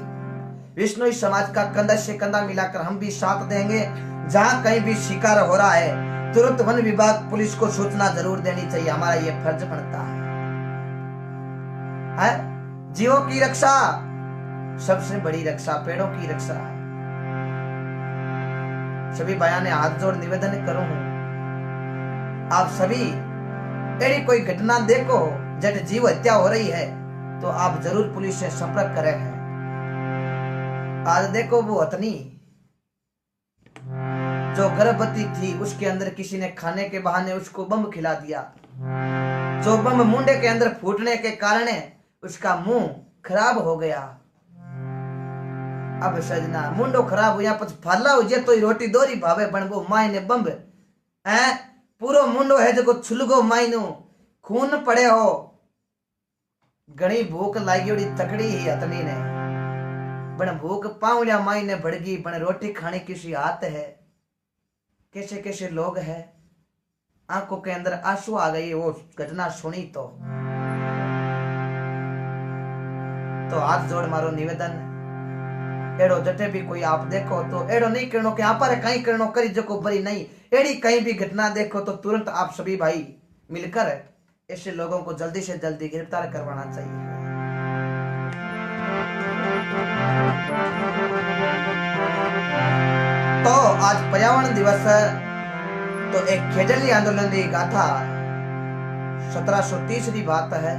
विष्णु समाज का कंधा से कंधा मिलाकर हम भी साथ देंगे। जहां कहीं भी शिकार हो रहा है तुरंत वन विभाग पुलिस को सूचना जरूर देनी चाहिए, हमारा ये फर्ज बनता है? जीवों की रक्षा सबसे बड़ी रक्षा, पेड़ों की रक्षा। सभी भाइयों ने हाथ जोड़ निवेदन करूं, आप सभी यदि कोई घटना देखो जब जीव हत्या हो रही है तो आप जरूर पुलिस से संपर्क करें हैं। आज देखो वो हथनी जो गर्भवती थी उसके अंदर किसी ने खाने के बहाने उसको बम खिला दिया, जो बम मुंडे के अंदर फूटने के कारण उसका मुंह खराब हो गया। अब सजना मुंडो खराब हुआ पछ फाला हो जे तो रोटी दोरी भावे बन वो माई ने बम पूरो मुंडो है जो छुलगो माई नु खून पड़े हो, घनी भूख लागी उड़ी तकड़ी ही हथनी ने बन भूख पाउलिया माई ने भड़गी बन रोटी खाने किसी हाथ है। कैसे कैसे लोग हैं, आंखों के अंदर आंसू आ गई वो घटना सुनी तो हाथ जोड़ मारो निवेदन, एड़ो जटे भी कोई आप देखो तो एड़ो नहीं करनो कि आप कहीं करनो करी जको बरी नहीं, एड़ी कहीं भी घटना देखो तो तुरंत आप सभी भाई मिलकर ऐसे लोगों को जल्दी से जल्दी गिरफ्तार करवाना चाहिए। तो आज पर्यावरण दिवस है तो एक खेजड़ी आंदोलन की गाथा 1730 की बात है।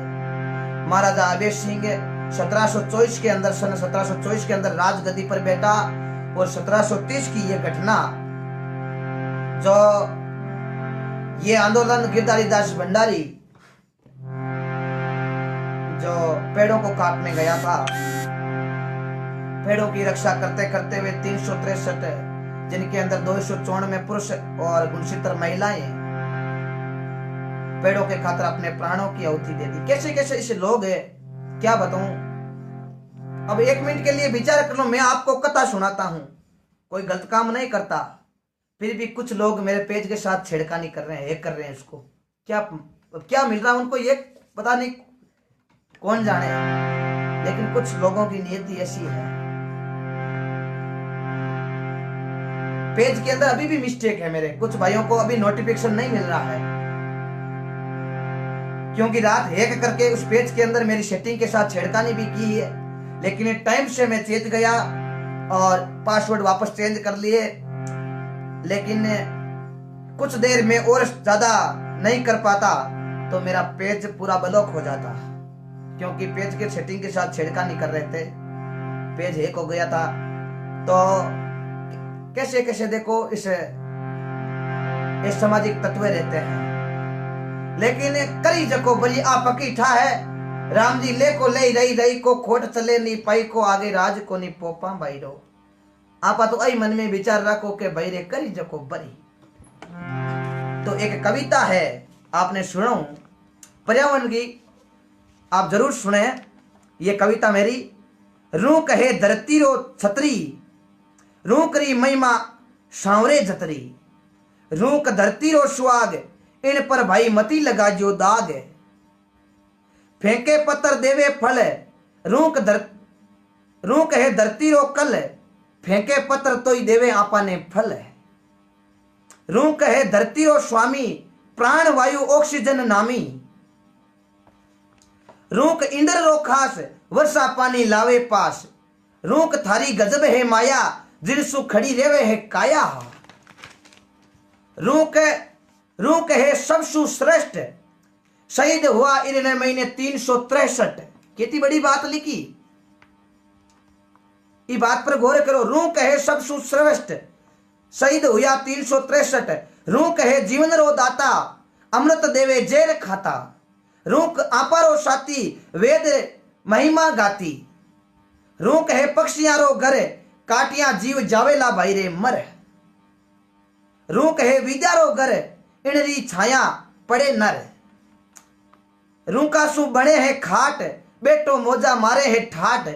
महाराजा अभय सिंह 1724 के अंदर सन 1724 के अंदर राजगद्दी पर बैठा और 1730 की ये घटना जो ये आंदोलन गिरधारी दास भंडारी जो पेड़ों को काटने गया था, पेड़ों की रक्षा करते करते हुए 363 जिनके अंदर 294 पुरुष और 69 महिलाएं पेड़ों के खातिर अपने प्राणों की आहुति दे दी। कैसे कैसे ऐसे लोग है क्या बताऊं। अब एक मिनट के लिए विचार कर लो, मैं आपको कथा सुनाता हूं, कोई गलत काम नहीं करता, फिर भी कुछ लोग मेरे पेज के साथ छेड़खानी कर रहे हैं, हैक कर रहे हैं। इसको क्या मिल रहा है उनको ये पता नहीं, कौन जाने, लेकिन कुछ लोगों की नियति ऐसी है। पेज के अंदर अभी भी मिस्टेक है, मेरे कुछ भाइयों को अभी नोटिफिकेशन नहीं मिल रहा है क्योंकि रात हैक करके उस पेज के अंदर मेरी सेटिंग के साथ छेड़खानी भी की है, लेकिन टाइम से मैं चेत गया और पासवर्ड वापस चेंज कर लिए, लेकिन कुछ देर में और ज्यादा नहीं कर पाता तो मेरा पेज पूरा ब्लॉक हो जाता, क्योंकि पेज के सेटिंग के साथ छेड़खानी कर रहे थे, पेज हैक हो गया था। तो कैसे कैसे देखो इस सामाजिक तत्व रहते हैं, लेकिन करी जको बली आप अकीठा है। राम जी ले को ले रही रही को खोट चले नी पाई को आगे राज को नी पोपा भाई रो। आप तो आई मन में विचार रखो के भाई रे करी जको बरी। तो एक कविता है आपने सुनो पर्यावरण की, आप जरूर सुने ये कविता मेरी। रू कहे धरती रो छतरी, रू करी महिमा सांवरे जतरी, रूक धरती रो सुहाग इन पर भाई मती लगा जो दाग, फेंके पत्थर देवे फल, रूक है धरती रो कल, फेंके पत्थर तो ही देवे आपा ने फल, रूक है धरती रो स्वामी प्राण वायु ऑक्सीजन नामी, रूक इंद्र रो खास वर्षा पानी लावे पास, रूक थारी गजब है माया जिनसु खड़ी रेवे है काया, रूक है सबसु श्रेष्ठ शहीद हुआ इन्हें महीने 363। कितनी बड़ी बात लिखी, इस बात पर गौर करो। रूक है सबसु श्रेष्ठ शहीद हुआ 363, रूक है जीवन रो दाता अमृत देवे जेर खाता, रूक आपारो साथी वेद महिमा गाती, रूक है पक्षियां रो घर काटिया जीव जावेला भाई रे मर, रूक है विद्या रो घर इनरी छाया पड़े नर, रूकासु बने है खाट बेटो मोजा मारे है ठाट,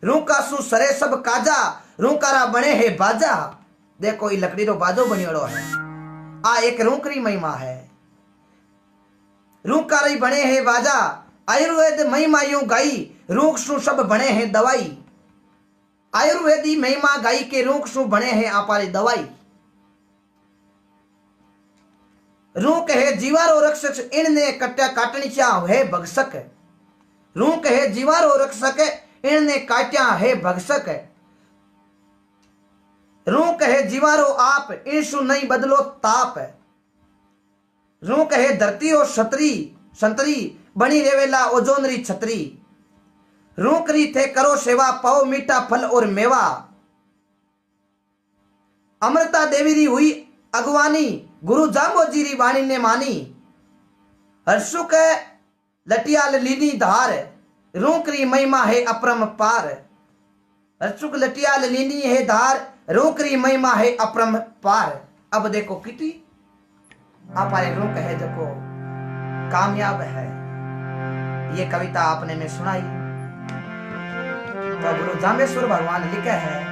रूकासु सरे सब काजा रूकारा बने है बाजा। देखो ये लकड़ी रो बाजो बनियोड़ो है, आ एक रूकरी महिमा है। रूकारी बने है बाजा आयुर्वेद महिमा यूं गाई, रूक सु सब बने हैं दवाई। आयुर्वेदी महिमा गाई के रूख शू बने हैं आपारी दवाई। रूख है जीवारो रक्षक इनने कट्या काटनी चा है भगसक। रूख है जीवारो रक्षक इनने काट्या है भगसक। रूख है जीवारो आप इनसु नहीं बदलो ताप। रूख है धरती और छतरी संतरी बनी रेवेला ओजोनरी छतरी। रूखरी थे करो सेवा पाओ मीठा फल और मेवा। अमृता देवी री हुई अगवानी गुरु जाम्बोजी री वाणी ने मानी। हर्षुक लटियाल लीनी धार रूखरी महिमा है अपरम पार। हर्षुक लटियाल लीनी है धार रूखरी महिमा है अपरम पार। अब देखो किटी हमारे रूख है जो कामयाब है। ये कविता आपने में सुनाई तो गुरु जाम्बेश्वर भगवान लिखे है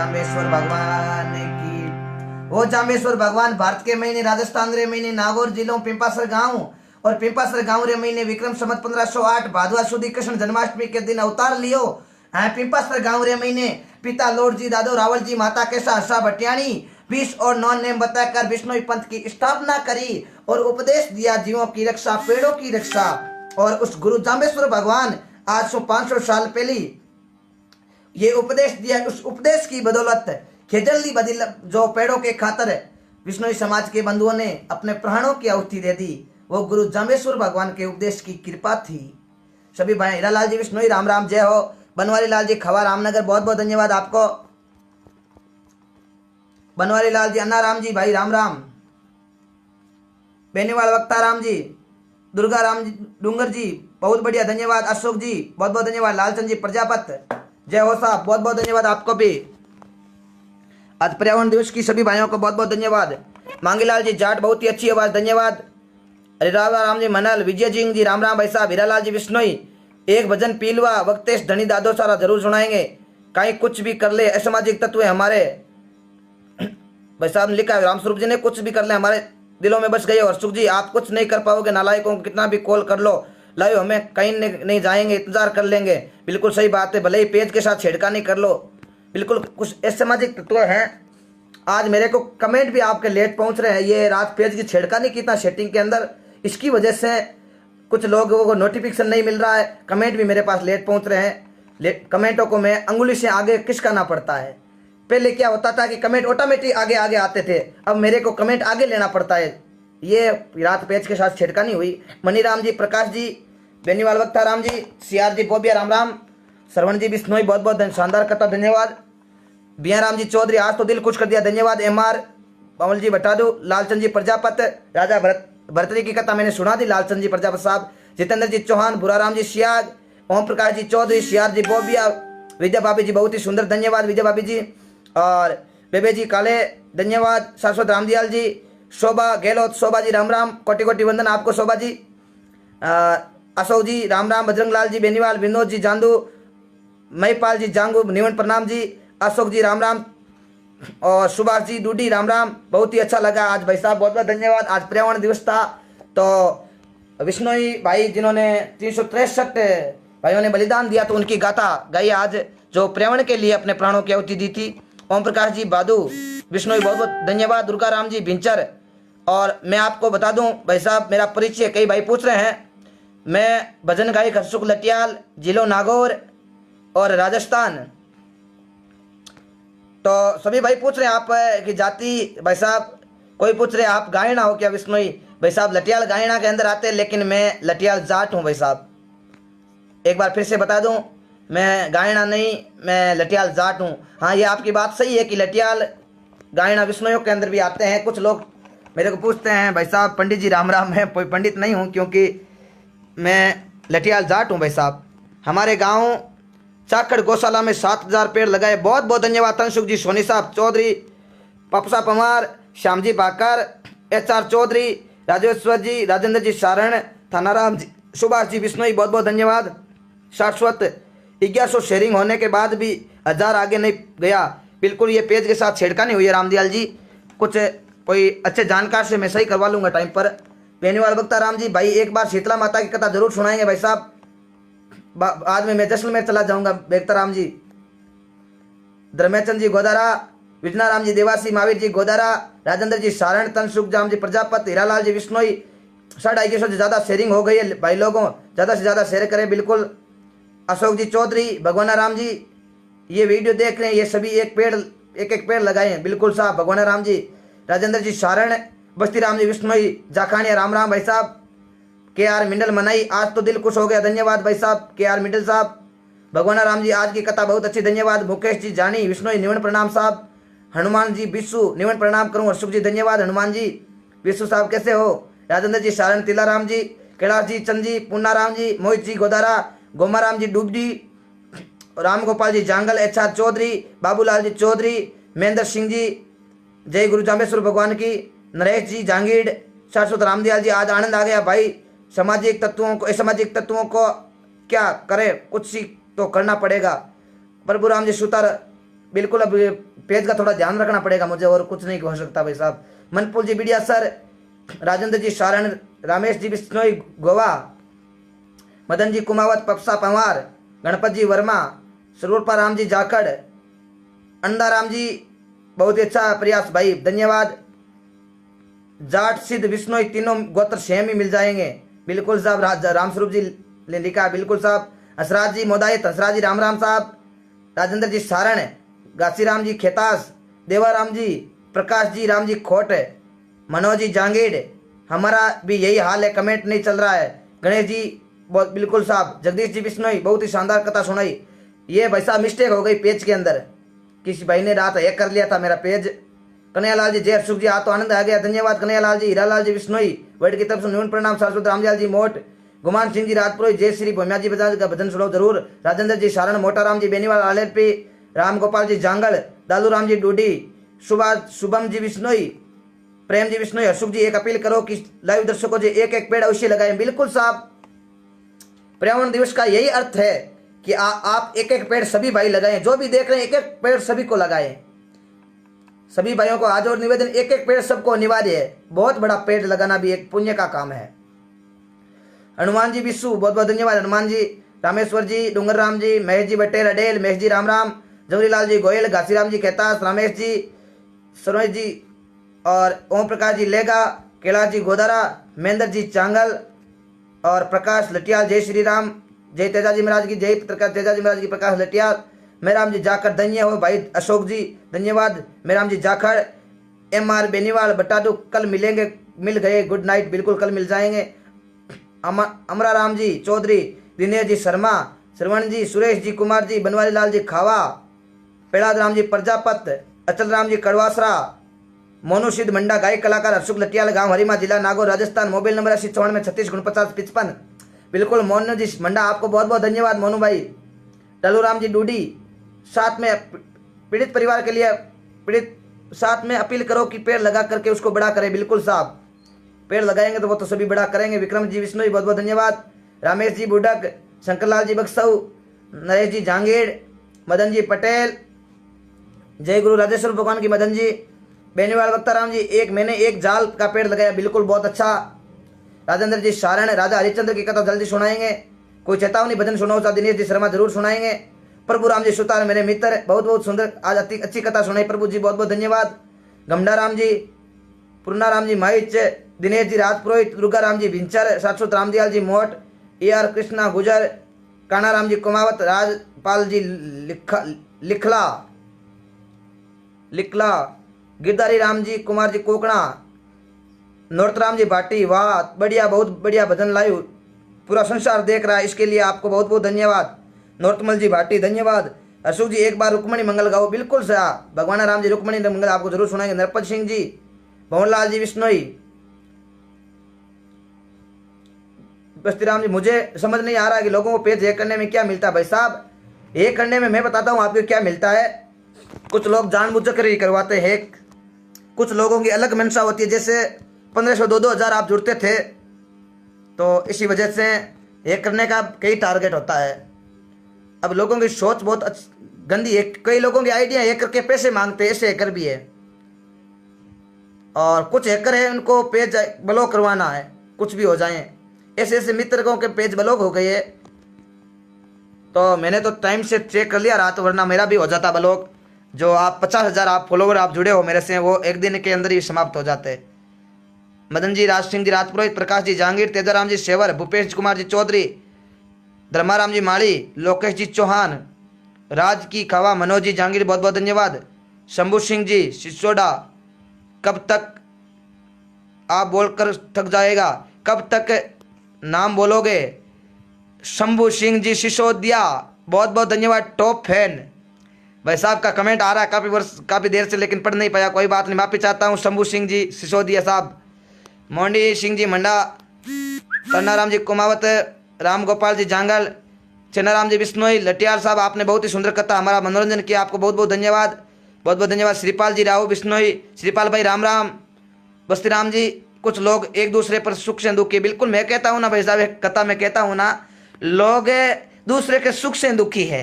जाम्बेश्वर भगवान की। वो जाम्बेश्वर भगवान भारत के महीने राजस्थान रे महीने नागौर जिलों पिंपासर गांव और पिंपासर गांव रे महीने विक्रम संवत 1508 भादवा सुदी कृष्ण जन्माष्टमी के दिन अवतार लियो है। पिंपासर गांव रे महीने पिता लॉर्ड जी दादो रावल जी माता केशा हर्षा भटियाणी 20 और नॉन नेम बताकर विष्णु पंथ की स्थापना करी और उपदेश दिया जीवों की रक्षा पेड़ों की रक्षा। और उस गुरु जाम्बेश्वर भगवान आज से 500 साल पहले ये उपदेश दिया। उस उपदेश की बदौलत खेजल्दी बदिल जो पेड़ों के खातर विष्णु समाज के बंधुओं ने अपने प्राणों की आहुति दे दी, वो गुरु जाम्बेश्वर भगवान के उपदेश की कृपा थी। सभी भाई हीरालाल जी विष्णु राम राम जय हो। बनवारी लाल जी खवा रामनगर बहुत बहुत धन्यवाद आपको। बनवारी लाल जी अन्ना राम जी भाई राम राम। बेनीवाल वक्ता राम जी दुर्गा राम जी डूंगर जी बहुत बढ़िया धन्यवाद। अशोक जी बहुत बहुत धन्यवाद। लालचंद जी प्रजापत जय हो साहब बहुत बहुत धन्यवाद आपको भी। आज पर्यावरण दिवस की सभी भाइयों को बहुत बहुत धन्यवाद। मांगीलाल जी जाट बहुत ही अच्छी आवाज धन्यवाद। हरिरावा राम जी मनल विजय जी जी राम राम भाई साहब। हीरालाल जी विश्नोई एक भजन पीलवा वक्तेश धनी दादो सारा जरूर सुनाएंगे। कहीं कुछ भी कर ले असामाजिक तत्व हमारे भाई साहब ने लिखा है। रामस्वरूप जी ने कुछ भी कर ले हमारे दिलों में बस गए। और सुख जी आप कुछ नहीं कर पाओगे नालायकों को कितना भी कॉल कर लो लाओ हमें कहीं नहीं जाएंगे इंतजार कर लेंगे। बिल्कुल सही बात है। भले ही पेज के साथ छेड़खानी कर लो बिल्कुल कुछ असामाजिक तत्व हैं। आज मेरे को कमेंट भी आपके लेट पहुंच रहे हैं। ये रात पेज की छेड़खानी की था सेटिंग के अंदर, इसकी वजह से कुछ लोगों को नोटिफिकेशन नहीं मिल रहा है। कमेंट भी मेरे पास लेट पहुंच रहे हैं। कमेंटों को मैं अंगुली से आगे खिसकाना पड़ता है। पहले क्या होता था कि कमेंट ऑटोमेटिक आगे आगे आते थे, अब मेरे को कमेंट आगे लेना पड़ता है। ये रात पेज के साथ छेड़खानी हुई। मनीराम जी प्रकाश जी बेनीवाल वक्ता राम जी सीआर जी बोबिया राम राम। श्रवण जी बिश्नोई बहुत बहुत शानदार कथा धन्यवाद। बिया राम जी चौधरी आज तो दिल खुश कर दिया धन्यवाद। MR पवन जी बटाडू लालचंद जी प्रजापत राजा भरत जी की कथा मैंने सुना दी लालचंद जी प्रजापत साहब। जितेंद्र जी चौहान भूराराम जी सियाग ओम प्रकाश जी चौधरी सीआर जी बोबिया विजय भाभी जी बहुत ही सुंदर धन्यवाद विजय भाभी जी। और बेबे जी काले धन्यवाद। शाश्वत रामदयाल जी शोभा गहलोत शोभा जी राम राम कोटि कोटि वंदन आपको शोभा जी। अशोक जी राम राम। बजरंग लाल जी बेनीवाल विनोद जी जांदू महिपाल जी जांगू निवन प्रणाम जी। अशोक जी राम राम और सुभाष जी डूडी राम राम। बहुत ही अच्छा लगा आज भाई साहब बहुत बहुत धन्यवाद। आज पर्यावरण दिवस था तो विष्णोई भाई जिन्होंने 363 भाइयों ने बलिदान दिया तो उनकी गाथा गाई आज जो पर्यावरण के लिए अपने प्राणों की आहुति दी थी। ओम प्रकाश जी बादू विष्णोई बहुत बहुत धन्यवाद। दुर्गा राम जी भिंचर। और मैं आपको बता दूं भाई साहब मेरा परिचय कई भाई पूछ रहे हैं। मैं भजन गायक हर्षुख लटियाल जिलो नागौर और राजस्थान। तो सभी भाई पूछ रहे हैं आप कि जाति भाई साहब कोई पूछ रहे हैं आप गायना हो क्या विष्णोई भाई साहब। लटियाल गायना के अंदर आते हैं लेकिन मैं लटियाल जाट हूँ भाई साहब। एक बार फिर से बता दूं मैं गायना नहीं मैं लटियाल जाट हूँ। हाँ ये आपकी बात सही है कि लटियाल गायना विष्णोइयों के अंदर भी आते हैं। कुछ लोग मेरे को पूछते हैं भाई साहब पंडित जी राम राम। मैं कोई पंडित नहीं हूँ क्योंकि मैं लटियाल जाट हूँ भाई साहब। हमारे गाँव चाकड़ गौशाला में 7000 पेड़ लगाए। बहुत बहुत धन्यवाद तनसुख जी सोनी साहब चौधरी पपसा पवार श्याम जी बाकर HR चौधरी राजेश्वर जी राजेंद्र जी सारण थानाराम जी सुभाष जी विष्णोई बहुत बहुत धन्यवाद। शाश्वत 1100 शेयरिंग होने के बाद भी 1000 आगे नहीं गया। बिल्कुल ये पेज के साथ छेड़खानी हुई है रामदयाल जी। कुछ कोई अच्छे जानकार से मैं सही करवा लूँगा टाइम पर। बेनीवाल वक्ता राम जी भाई एक बार शीतला माता की कथा जरूर सुनाएंगे भाई साहब। बाद में मैं जैसलमेर चला जाऊंगा। बेगता राम जी धर्मेचंद जी गोदारा विजना राम जी देवासी महावीर जी गोदारा राजेंद्र जी सारण तनसुख जाम जी प्रजापत हीरालाल जी विष्णोई 250 से ज़्यादा शेयरिंग हो गई है भाई लोगों। ज़्यादा से ज़्यादा शेयर करें बिल्कुल। अशोक जी चौधरी भगवाना राम जी ये वीडियो देख रहे हैं ये सभी एक एक पेड़ लगाए हैं बिल्कुल साहब। भगवाना राम जी राजेंद्र जी सारण बस्ती राम जी विष्णोई जाखानिया राम राम भाई साहब। KR मिंडल मनाई आज तो दिल खुश हो गया धन्यवाद भाई साहब KR मिंडल साहब। भगवाना राम जी आज की कथा बहुत अच्छी धन्यवाद। मुकेश जी जानी विष्णोई निवन प्रणाम साहब। हनुमान जी बिस्सू निवन प्रणाम करूँ। अशोक जी धन्यवाद। हनुमान जी बिस्सू साहब कैसे हो। राजेंद्र जी सारण तिलाराम जी कैलाश जी चंद जी पूना राम जी मोहित जी गोदारा गोमाराम जी डूबडी राम गोपाल जी जांगल HR चौधरी बाबूलाल जी चौधरी महेंद्र सिंह जी जय गुरु जाम्बेश्वर भगवान की नरेश जी जांगीड़ शाश्वत रामदयाल जी। आज आनंद आ गया भाई। सामाजिक तत्वों को असामाजिक तत्वों को क्या करें कुछ सीख तो करना पड़ेगा। प्रभु राम जी सुतार बिल्कुल अब पेज का थोड़ा ध्यान रखना पड़ेगा मुझे, और कुछ नहीं हो सकता भाई साहब। मनपुल जी बिडिया सर, राजेंद्र जी सारण, रामेश जी बिश्नोई गोवा, मदन जी कुमावत, पपसा पंवार, गणपत जी वर्मा, सरूरपा राम जी जाखड़, अंडा राम जी बहुत ही अच्छा प्रयास भाई, धन्यवाद। जाट सिद्ध बिश्नोई तीनों गोत्र सेम ही मिल जाएंगे, बिल्कुल साहब। रामस्वरूप जी ने लिखा, बिल्कुल साहब। हंसराज जी मोदायत, हंसराज जी राम राम साहब। राजेंद्र जी सारण, घासीराम जी खेतास, देवाराम जी, प्रकाश जी राम जी खोट, मनोज जी जांगीड़, हमारा भी यही हाल है, कमेंट नहीं चल रहा है। गणेश जी बहुत बिल्कुल साहब। जगदीश जी बिश्नोई बहुत ही शानदार कथा सुनाई। ये भाई साहब मिस्टेक हो गई पेज के अंदर, किसी भाई ने रात हैक कर लिया था मेरा पेज। कन्हैयालाल जी जय सुख जी, आ तो आनंद आ गया, धन्यवाद कन्हैयालाल जी। हीरालाल जी बिश्नोई वर्ल्ड की तरफ से न्यून प्रणाम। सरस्वती रामदयाल जी मोट, गुमान सिंह जी राजपुरोहित, जय श्री भोमिया जी बजाज का भजन सुनो जरूर। राजेंद्र जी सारण, मोटाराम जी बेनीवाल आलेपी, राम गोपाल जी जांगल, दादू राम जी डूडी, शुभम जी बिश्नोई, प्रेम जी बिश्नोई, अशोक जी एक अपील करो कि लाइव दर्शकों जी एक एक पेड़ अवश्य लगाएं। बिल्कुल साहब, पर्यावरण दिवस का यही अर्थ है कि आप एक एक पेड़ सभी भाई लगाएं, जो भी देख रहे हैं एक एक पेड़ सभी को लगाएं। सभी भाइयों को आज और निवेदन, एक एक पेड़ सबको अनिवार्य है। बहुत बड़ा पेड़ लगाना भी एक पुण्य का काम है। हनुमान जी बिस्सू बहुत बहुत धन्यवाद। हनुमान जी, रामेश्वर जी, डूंगर राम जी, महेश जी बटेल अडेल, महेश जी राम राम, जवरीलाल जी गोयल, घासीराम जी खेतास, रामेश जी, सरोज जी और ओम प्रकाश जी लेगा, कैलाश जी गोदारा, महेंद्र जी चांगल और प्रकाश लटियाल, जय श्री राम, जय तेजाजी महाराज की, जय पत्रकार तेजाजी महाराज की, प्रकाश लटियाल, मेराम जी जाखड़ धन्य हो भाई अशोक जी, धन्यवाद मेराम जी जाखड़। MR बेनीवाल बटाडू, कल मिलेंगे, मिल गए, गुड नाइट, बिल्कुल कल मिल जाएंगे। अमरा राम जी चौधरी, दिनेश जी शर्मा, श्रवण जी, सुरेश जी कुमार जी, बनवारी लाल जी खावा, पेड़ाद राम जी प्रजापत, अचल राम जी कड़वासरा, मोनू सिद्ध मंडा गायक कलाकार, हर्षुख लटियाल, गांव हरिमा, जिला नागौर राजस्थान, मोबाइल नंबर 8094 36 49 55। बिल्कुल मोनू जी मंडा, आपको बहुत बहुत धन्यवाद मोनू भाई। टलू राम जी डूडी, साथ में पीड़ित परिवार के लिए पीड़ित साथ में अपील करो कि पेड़ लगा करके उसको बड़ा करें। बिल्कुल साहब, पेड़ लगाएंगे तो वो तो सभी बड़ा करेंगे। विक्रम जी विष्णु बहुत बहुत धन्यवाद। रामेश जी बुडक, शंकरलाल जी बक्सऊ, नरेश जी जांगीड़, मदन जी पटेल, जय गुरु राजेश्वर भगवान की, मदन जी बेनीवाल, वक्ताराम जी मैंने एक जाल का पेड़ लगाया, बिल्कुल बहुत अच्छा। राजेंद्र जी सारण, राजा हरिश्चंद्र की कथा जल्दी सुनाएंगे। कोई चेतावनी भजन सुनाओ सा, दिनेश जी शर्मा जरूर सुनाएंगे। प्रभु राम जी सुतार मेरे मित्र, बहुत बहुत सुंदर आज अच्छी कथा सुनाई प्रभु जी, बहुत बहुत धन्यवाद। गमडा राम जी, पूर्णा राम जी माइच, दिनेश जी राजपुरोहित, दुर्गा राम जी भिंचर, शाश्वत रामदयाल जी मोट, AR कृष्णा गुजर, काना राम जी कुमावत, राजपाल जी लिखला, गिरधारी राम जी कुमार जी कोकणा, नोरतराम जी भाटी, वाह बढ़िया, बहुत बढ़िया भजन लाइव पूरा संसार देख रहा है, इसके लिए आपको बहुत बहुत धन्यवाद। नोरतमल जी भाटी धन्यवाद। अशोक जी एक बार रुक्मणी मंगल गाओ, बिल्कुल सर। भगवान राम जी रुक्मणी मंगल आपको जरूर सुनाएंगे। नरपत सिंह जी, भवनलाल जी विश्नोई, बस्ती राम जी, मुझे समझ नहीं आ रहा कि लोगों को पेज हैक करने में क्या मिलता है। भाई साहब, हैक करने में मैं बताता हूँ आपको क्या मिलता है। कुछ लोग जानबूझकर ही करवाते हैं हैक, कुछ लोगों की अलग मंशा होती है। जैसे 1500 2-2000 आप जुड़ते थे, तो इसी वजह से हैक करने का कई टारगेट होता है। अब लोगों की सोच बहुत गंदी है। कई लोगों की आइडिया हैक करके पैसे मांगते हैं, ऐसे हैकर भी है। और कुछ हैकर है, उनको पेज ब्लॉक करवाना है, कुछ भी हो जाए। ऐसे ऐसे मित्रों के पेज ब्लॉक हो गए, तो मैंने तो टाइम से चेक कर लिया रात, वरना मेरा भी हो जाता ब्लॉक। जो आप 50,000 आप फॉलोवर आप जुड़े हो मेरे से, वो एक दिन के अंदर ही समाप्त हो जाते। मदन जी, राज सिंह जी राजपुरोहित, प्रकाश जी जांगीर, तेजाराम जी सेवर, भूपेश कुमार जी चौधरी, धर्माराम जी माली, लोकेश जी चौहान, राज की खावा, मनोज जी जांगीर बहुत बहुत धन्यवाद। शंभू सिंह जी सिसोड़ा, कब तक आप बोलकर थक जाएगा, कब तक नाम बोलोगे। शंभू सिंह जी सिसोदिया बहुत बहुत धन्यवाद, टॉप फैन। भाई साहब का कमेंट आ रहा है काफ़ी देर से, लेकिन पढ़ नहीं पाया, कोई बात नहीं, माफ़ी चाहता हूँ। शंभू सिंह जी सिसोदिया साहब, मोंडी सिंह जी मंडा, कन्नाराम जी कुमावत, राम गोपाल जी जांगल, चन्नाराम जी बिश्नोई, लटियाल साहब, आपने बहुत ही सुंदर कथा हमारा मनोरंजन किया, आपको बहुत बहुत धन्यवाद, बहुत बहुत धन्यवाद। श्रीपाल जी राहु बिश्नोई, श्रीपाल भाई राम राम। बस्ती राम जी, कुछ लोग एक दूसरे पर सुख से दुखी, बिल्कुल मैं कहता हूँ ना भाई साहब, एक कथा में कहता हूँ ना, लोग दूसरे के सुख से दुखी है,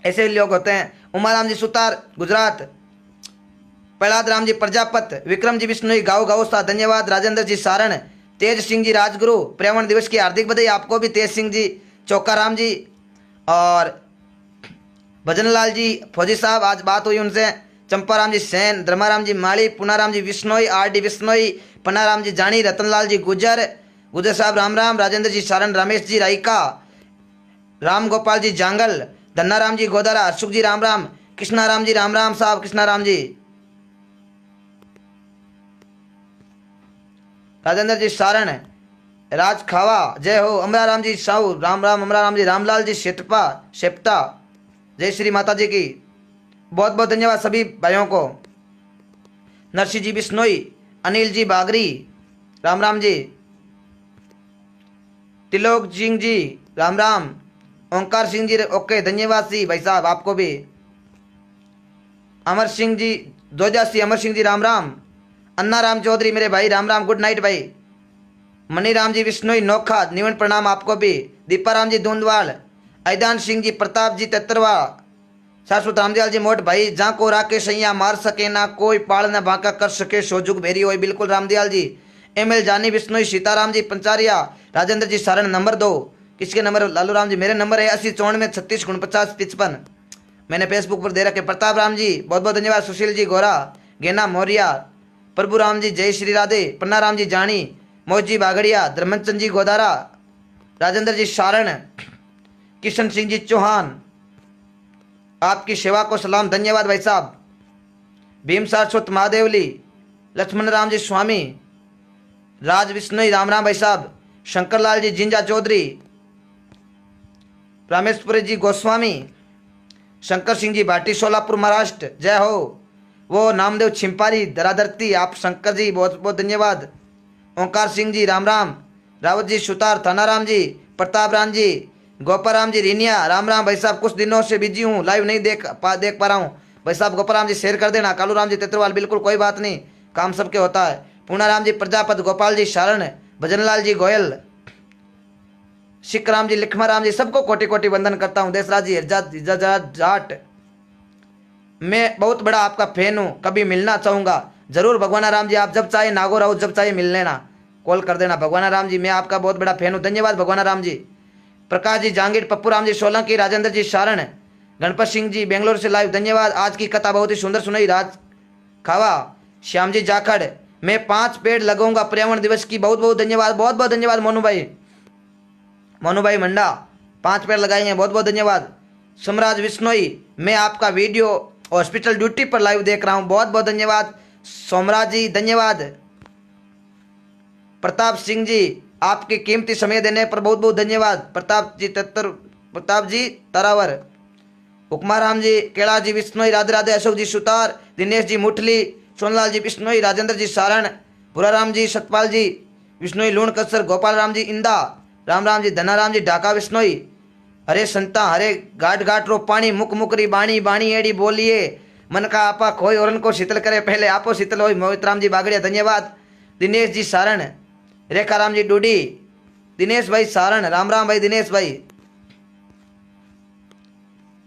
ऐसे लोग होते हैं। उमाराम जी सुतार गुजरात, प्रहलाद राम जी प्रजापत, विक्रम जी बिश्नोई गाँव गाँव धन्यवाद, राजेंद्र जी सारण, तेज सिंह जी राजगुरु, पर्यावरण दिवस की हार्दिक बधाई आपको भी तेज सिंह जी, चौकाराम जी और भजनलाल जी फौजी साहब आज बात हुई उनसे, चंपाराम जी सैन, धर्माराम जी माली, पुनाराम जी बिश्नोई, आर डी बिश्नोई, पन्नाराम जी जानी, रतनलाल जी गुजर साहब राम राम, राजेंद्र जी सारण, रमेश जी रायका, राम गोपाल जी जांगल, धन्नाराम जी गोदारा, अशोक जी राम राम, कृष्णाराम जी राम राम साहब, कृष्णाराम जी, राजेंद्र जी सारण, राज खावा जय हो, अमराराम जी साहू राम राम, अमराराम जी, रामलाल जी शेप्ता जय श्री माता जी की, बहुत बहुत धन्यवाद सभी भाइयों को, नरसिंह जी बिश्नोई, अनिल जी बागरी राम राम जी, तिलोक सिंह जी राम राम, ओंकार सिंह जी ओके धन्यवाद जी भाई साहब आपको भी, अमर सिंह जी दोजासी, अमर सिंह जी राम राम, अन्ना राम चौधरी मेरे भाई राम राम, गुड नाइट भाई, मनीराम जी विश्नोई नोखा निवन प्रणाम आपको भी, दीपाराम जी दूंदवाल, ऐदान सिंह जी, प्रताप जी तेतरवा, शाश्वत रामदयाल जी मोट भाई, जहाँ को राके सैया मार सके ना कोई, पाल न बांका कर सके सोजुग भेरी हो, बिल्कुल रामदयाल जी, एम एल जानी विश्नोई, सीताराम जी पंचारिया, राजेंद्र जी सारण नंबर 2, किसके नंबर, लालू राम जी मेरे नंबर है 8094 36 49 55, मैंने फेसबुक पर दे रखे, प्रताप राम जी बहुत बहुत धन्यवाद, सुशील जी गोरा, गेना मौर्या, प्रभु राम जी जय श्री राधे, पन्ना राम जी जानी, मोहन जी बागड़िया, धर्मचंद जी गोदारा, राजेंद्र जी सारण, किशन सिंह जी चौहान, आपकी सेवा को सलाम धन्यवाद भाई साहब, भीम सारस्वत महादेवली, लक्ष्मण राम जी स्वामी, राज विश्नोई राम राम भाई साहब, शंकरलाल जी जिंजा चौधरी, रामेश्वर जी गोस्वामी, शंकर सिंह जी भाटी सोलापुर महाराष्ट्र जय हो, वो नामदेव छिंपारी धराधरती, आप शंकर जी बहुत बहुत धन्यवाद, ओंकार सिंह जी राम राम, रावत जी सुतार, थानाराम जी, प्रताप राम जी, गोपाराम जी रिनिया राम राम भाई साहब, कुछ दिनों से बिजी हूँ, लाइव नहीं देख पा रहा हूँ भाई साहब, गोपाराम जी शेयर कर देना, कालू राम जी तेतरवाल बिल्कुल कोई बात नहीं, काम सबके होता है, पूर्णाराम जी प्रजापत, गोपाल जी सारण, भजनलाल जी गोयल, शिखराम जी लिखमाराम जी, सबको कोटि कोटि वंदन करता हूँ, देशराज जी जाट, मैं बहुत बड़ा आपका फैन हूँ, कभी मिलना चाहूँगा जरूर, भगवान राम जी आप जब चाहे नागौर आओ, जब चाहे मिल लेना, कॉल कर देना, भगवान राम जी मैं आपका बहुत बड़ा फैन हूँ, धन्यवाद भगवान राम जी, प्रकाश जी जांगीर, पप्पू राम जी सोलंकी, राजेंद्र जी सारण, गणपत सिंह जी बेंगलोर से लाइव धन्यवाद, आज की कथा बहुत ही सुंदर सुनाई, राज खावा, श्याम जी जाखड़, मैं 5 पेड़ लगाऊंगा पर्यावरण दिवस की, बहुत बहुत धन्यवाद, बहुत बहुत धन्यवाद मोनू भाई मंडा, 5 पेड़ लगाएंगे, बहुत बहुत धन्यवाद, समराज विश्नोई, मैं आपका वीडियो हॉस्पिटल ड्यूटी पर लाइव देख रहा हूँ, बहुत बहुत धन्यवाद सोमराज जी धन्यवाद, प्रताप सिंह जी आपके कीमती समय देने पर बहुत बहुत धन्यवाद, प्रताप जी तरावर, हुक्माराम जी, केला जी विश्नोई राधे राधे, अशोक जी सुतार, दिनेश जी मुठली, सोनलाल जी विश्नोई, राजेंद्र जी सारण, भूराराम जी सतपाल जी विश्नोई लूण कसर, गोपाल राम जी इंदा राम राम जी, धनाराम जी ढाका विश्नोई, हरे संता हरे घाट घाट रो पानी, मुख मुकरी बाणी बाणी एड़ी बोलिए, मन का आपा खोई और को शीतल करे, पहले आपो शीतल हो, मोहित राम जी बागड़िया धन्यवाद, दिनेश जी सारण, रेखा राम जी डूडी, दिनेश भाई सारण राम राम भाई, दिनेश भाई,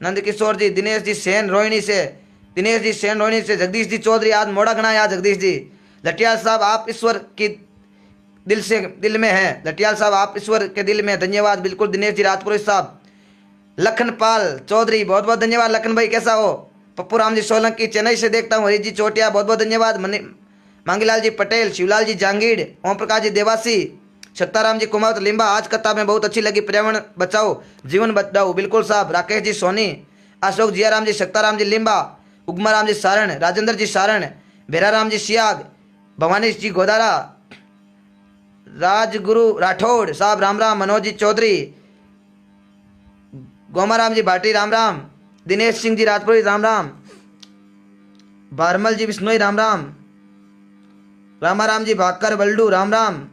नंद किशोर जी, दिनेश जी सेन रोहिणी से, दिनेश जी सेन रोहिणी से, जगदीश जी चौधरी आज मोड़ा गना याद, जगदीश जी, लटियाल साहब आप ईश्वर की दिल में है, लटियाल साहब आप ईश्वर के दिल में, धन्यवाद बिल्कुल, दिनेश जी राजपुरोहित साहब, लखनपाल चौधरी बहुत बहुत धन्यवाद, लखन भाई कैसा हो, पप्पू राम जी सोलंकी चेन्नई से देखता हूँ, हरीश जी चोटिया बहुत बहुत धन्यवाद, मांगीलाल जी पटेल, शिवलाल जी जांगीड़, ओम प्रकाश जी देवासी, सत्ताराम जी कुमावत लिम्बा, आज कथा में बहुत अच्छी लगी, पर्यावरण बचाओ जीवन बचाओ बिल्कुल साहब, राकेश जी सोनी, अशोक जियाराम जी, सत्ताराम जी लिम्बा, उगमाराम जी सारण, राजेंद्र जी सारण, भेराराम जी सियाग, भवानी जी गोदारा, राजगुरु राठौड़ साहब राम राम, मनोज जी चौधरी, गोमाराम जी भाटी राम राम, दिनेश सिंह जी राजपुरी राम राम, भारमल जी विश्नोई राम राम, रामाराम जी भाकर बल्डू राम राम,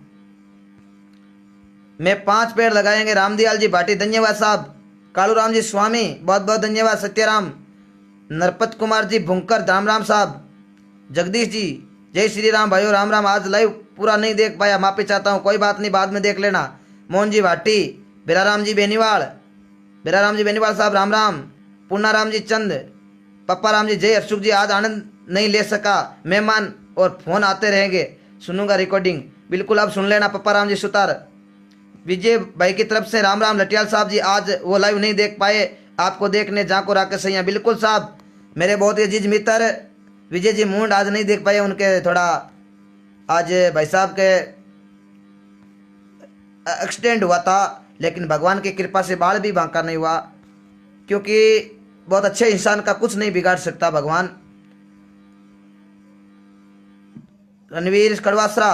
मैं 5 पेड़ लगाएंगे, रामदयाल जी भाटी धन्यवाद साहब, कालू राम जी स्वामी बहुत बहुत धन्यवाद, सत्याराम, नरपत कुमार जी भुंकर राम राम साहब, जगदीश जी जय श्री राम भाइयों राम राम, आज लाइव पूरा नहीं देख पाया, माफी चाहता हूँ, कोई बात नहीं बाद में देख लेना, मोहन जी भाटी, बेराराम जी बेनीवाल साहब राम राम, पूर्णाराम जी चंद, पप्पा राम जी जय अशोक जी, आज आनंद नहीं ले सका मेहमान और फोन आते रहेंगे, सुनूंगा रिकॉर्डिंग। बिल्कुल अब सुन लेना पप्पा राम जी सुतार। विजय भाई की तरफ से राम राम लटियाल साहब जी, आज वो लाइव नहीं देख पाए, आपको देखने जाको राकेश सैया। बिल्कुल साहब, मेरे बहुत ही अजीज मित्र विजय जी मूंड आज नहीं देख पाए, उनके थोड़ा आज भाई साहब के एक्सीडेंट हुआ था, लेकिन भगवान की कृपा से बाल भी बांका नहीं हुआ, क्योंकि बहुत अच्छे इंसान का कुछ नहीं बिगाड़ सकता भगवान। रणवीर कड़वासरा,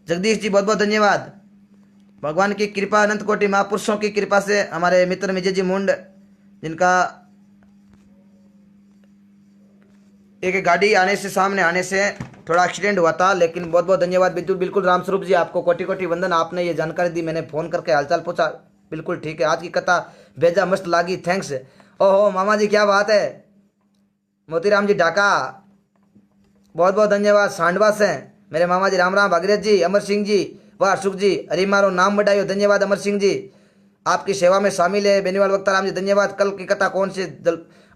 जगदीश जी बहुत बहुत धन्यवाद। भगवान की कृपा, अनंत कोटि महापुरुषों की कृपा से हमारे मित्र विजय जी मुंड, जिनका एक गाड़ी आने से सामने आने से थोड़ा एक्सीडेंट हुआ था, लेकिन बहुत बहुत धन्यवाद बिल्कुल बिल्कुल रामस्वरूप जी, आपको कोटि कोटि वंदन, आपने ये जानकारी दी, मैंने फोन करके हालचाल पूछा। बिल्कुल ठीक है, आज की कथा बेजा मस्त लागी, थैंक्स। ओहो मामा जी क्या बात है, मोतीराम जी ढाका बहुत बहुत धन्यवाद। सांडवा से मेरे मामा जी राम राम। भागीरथ जी, अमर सिंह जी, वाह अशोक जी, अरे मारो नाम बढ़ाइयो, धन्यवाद अमर सिंह जी, आपकी सेवा में शामिल है। बेनीवाल वक्ता राम जी धन्यवाद। कल की कथा कौन से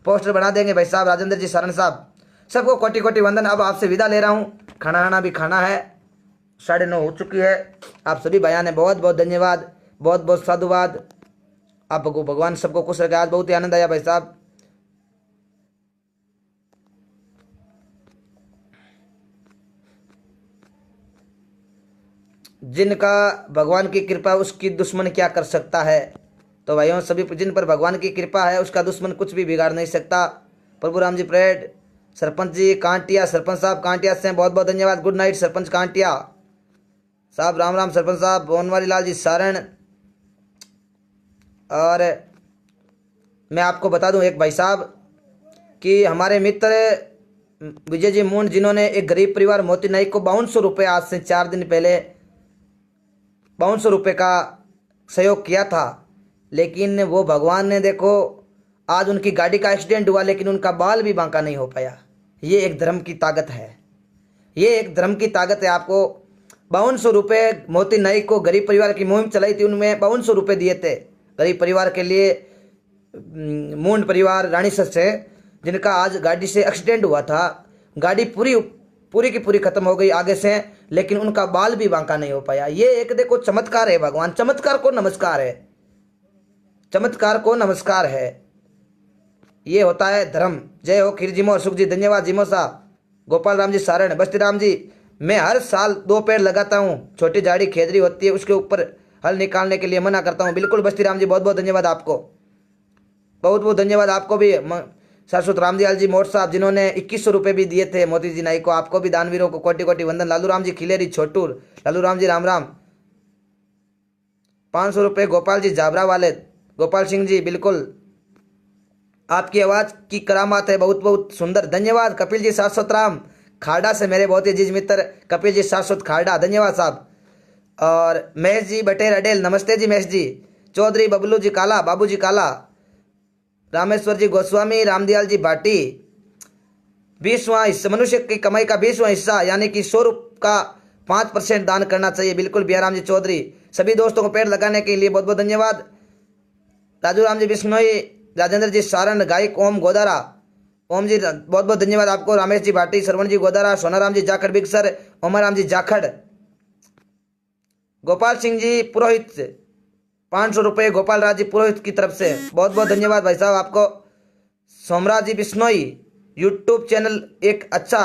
पोस्टर बना देंगे भाई साहब, राजेंद्र जी सारण साहब, सबको कोटि कोटि वंदन। अब आपसे विदा ले रहा हूँ, खाना खाना भी खाना है, 9:30 हो चुकी है। आप सभी भाइयों ने बहुत बहुत धन्यवाद, बहुत बहुत साधुवाद। आपको भगवान सबको खुश रखे। आज बहुत ही आनंद आया भाई साहब। जिनका भगवान की कृपा, उसकी दुश्मन क्या कर सकता है। तो भाइयों सभी जिन पर भगवान की कृपा है, उसका दुश्मन कुछ भी बिगाड़ नहीं सकता। प्रभु राम जी परेड, सरपंच जी कांटिया, सरपंच साहब कांटिया से बहुत बहुत धन्यवाद। गुड नाइट सरपंच कांटिया साहब, राम राम सरपंच साहब। बनवारी लाल जी सारण। और मैं आपको बता दूं एक भाई साहब कि हमारे मित्र विजय जी मुंड, जिन्होंने एक गरीब परिवार मोती नाइक को 5200 रुपये आज से 4 दिन पहले 5200 रुपये का सहयोग किया था, लेकिन वो भगवान ने देखो आज उनकी गाड़ी का एक्सीडेंट हुआ, लेकिन उनका बाल भी बांका नहीं हो पाया। ये एक धर्म की ताकत है, ये एक धर्म की ताकत है। आपको 5200 रुपये मोती नाइक को, गरीब परिवार की मुहिम चलाई थी, उनमें 5200 रुपये दिए थे गरीब परिवार के लिए। मूंड परिवार रानीसर से, जिनका आज गाड़ी से एक्सीडेंट हुआ था, गाड़ी पूरी की पूरी खत्म हो गई आगे से, लेकिन उनका बाल भी बांका नहीं हो पाया। ये एक देखो चमत्कार है भगवान, चमत्कार को नमस्कार है, चमत्कार को नमस्कार है, ये होता है धर्म। जय हो खीर जिमो सुख जी, धन्यवाद जिमो साहब। गोपाल राम जी सारण, बस्ती राम जी, मैं हर साल 2 पेड़ लगाता हूँ, छोटी झाड़ी खेदरी होती है उसके ऊपर हल निकालने के लिए मना करता हूँ। बिल्कुल बस्ती राम जी, बहुत बहुत धन्यवाद आपको, बहुत बहुत धन्यवाद आपको भी। सरस्वत रामदयाल जी मोट साहब, जिन्होंने 2100 रुपये भी दिए थे मोती जी नाई को, आपको भी दानवीरों को कोटि कोटि वंदन। लालू राम जी खिलेरी छोटूर, लालू राम जी राम राम। 500 रुपये गोपाल जी जाबरा वाले, गोपाल सिंह जी, बिल्कुल आपकी आवाज़ की करामात है, बहुत बहुत सुंदर, धन्यवाद। कपिल जी शाश्वत राम खाड़ा से, मेरे बहुत ही अजीज मित्र कपिल जी शाश्वत खाड़ा, धन्यवाद साहब। और महेश जी बटेर अडेल, नमस्ते जी महेश जी। चौधरी बबलू जी काला, बाबू जी काला, रामेश्वर जी गोस्वामी, रामदयाल जी भाटी, 20वां हिस्सा, मनुष्य की कमाई का 20वां हिस्सा यानी कि 100 रुपये का 5% दान करना चाहिए। बिल्कुल बिहाराम जी चौधरी, सभी दोस्तों को पेड़ लगाने के लिए बहुत बहुत धन्यवाद। राजू राम जी बिश्नोई, राजेंद्र जी सारण, गायक ओम गोदारा, ओम जी बहुत बहुत धन्यवाद आपको। रामेश जी भाटी, श्रवण जी गोदारा, सोनाराम जी जाखड़ बिगसर, ओमर राम जी जाखड़, गोपाल सिंह जी पुरोहित 500 रुपये, गोपाल राज जी पुरोहित की तरफ से बहुत बहुत धन्यवाद भाई साहब आपको। सोमराज जी बिश्नोई, यूट्यूब चैनल एक अच्छा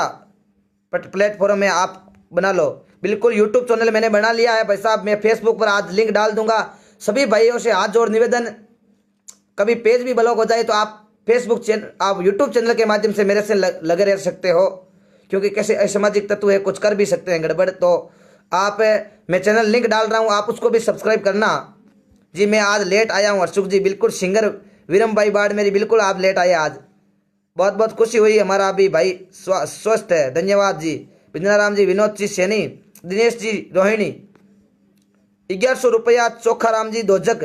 प्लेटफॉर्म है, आप बना लो। बिल्कुल यूट्यूब चैनल मैंने बना लिया है भाई साहब, मैं फेसबुक पर आज लिंक डाल दूंगा। सभी भाइयों से हाथ जोड़ निवेदन, कभी पेज भी ब्लॉक हो जाए तो आप फेसबुक चैनल, आप यूट्यूब चैनल के माध्यम से मेरे से लगे रह सकते हो, क्योंकि कैसे असामाजिक तत्व है, कुछ कर भी सकते हैं गड़बड़। तो आप, मैं चैनल लिंक डाल रहा हूँ, आप उसको भी सब्सक्राइब करना जी। मैं आज लेट आया हूँ अशोक जी, बिल्कुल सिंगर वीरम भाई बाढ़ मेरी, बिल्कुल आप लेट आए आज, बहुत बहुत खुशी हुई, हमारा अभी भाई स्वस्थ है, धन्यवाद जी। बिंद्राराम जी, विनोद जी सैनी, दिनेश जी रोहिणी, 1100 रुपया। चोखा राम जी दोजक,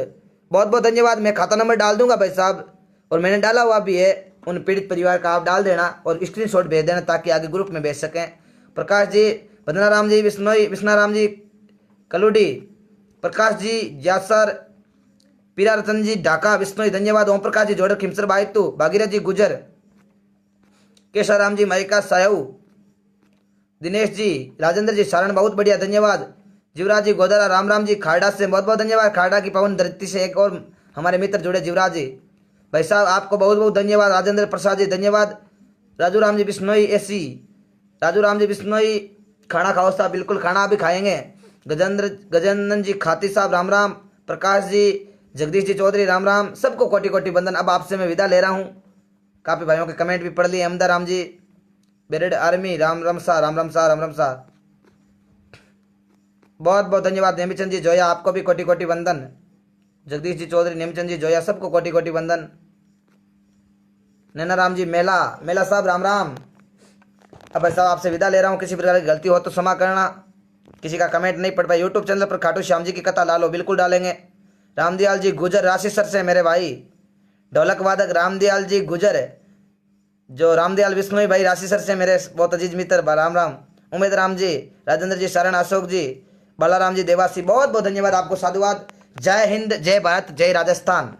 बहुत बहुत धन्यवाद। मैं खाता नंबर डाल दूंगा भाई साहब, और मैंने डाला हुआ भी है, उन पीड़ित परिवार का आप डाल देना और स्क्रीनशॉट भेज देना ताकि आगे ग्रुप में भेज सकें। प्रकाश जी, बदनाराम जी विश्नोई, विष्णाराम जी कलुडी, प्रकाश जी जासर, पीरा रतन जी ढाका विश्नोई, धन्यवाद। ओम प्रकाश जी जोड़र खिमसर बाइतू, भागीरथ जी गुजर, केशवराम जी, मयिका सायू, दिनेश जी, राजेंद्र जी, शरण बहुत बढ़िया, धन्यवाद। जीवराज जी गोदरा, राम राम जी, खाड़ा से बहुत बहुत धन्यवाद। खाड़ा की पवन धरती से एक और हमारे मित्र जुड़े, जीवराज जी भाई साहब, आपको बहुत बहुत धन्यवाद। राजेंद्र प्रसाद जी धन्यवाद। राजू राम जी बिश्नोई एसी, राजू राम जी बिश्नोई, खाना खाओ साहब, बिल्कुल खाना अभी खाएंगे। गजेंद्र जी खाती साहब, राम राम। प्रकाश जी, जगदीश जी चौधरी, राम राम। सबको कोटि कोटि वंदन। अब आपसे मैं विदा ले रहा हूँ। काफ़ी भाइयों के कमेंट भी पढ़ लिए। अहमदा राम जी, बेरेड आर्मी, राम राम सा, राम राम सा, राम राम सा। बहुत बहुत धन्यवाद। नेमीचंद जी जोया, आपको भी कोटि कोटि वंदन। जगदीश जी चौधरी, नेमीचंद जी जोया, सबको कोटि कोटि वंदन। नैना राम जी, मेला मेला साहब, राम राम। अब भाई साहब आपसे विदा ले रहा हूँ। किसी प्रकार की गलती हो तो क्षमा करना। किसी का कमेंट नहीं पढ़ पाया। यूट्यूब चैनल पर खाटू श्याम जी की कथा डालो, बिल्कुल डालेंगे। रामदयाल जी गुजर, राशि सर से मेरे भाई। ढोलक वादक रामदयाल जी गुजर, जो रामदयाल विष्णु भाई राशि सर से मेरे बहुत अजीज मित्र, राम राम। उमेद राम जी, राजेंद्र जी, शरण अशोक जी, बालाराम जी, देवासी, बहुत बहुत धन्यवाद आपको, साधुवाद। जय हिंद, जय भारत, जय राजस्थान।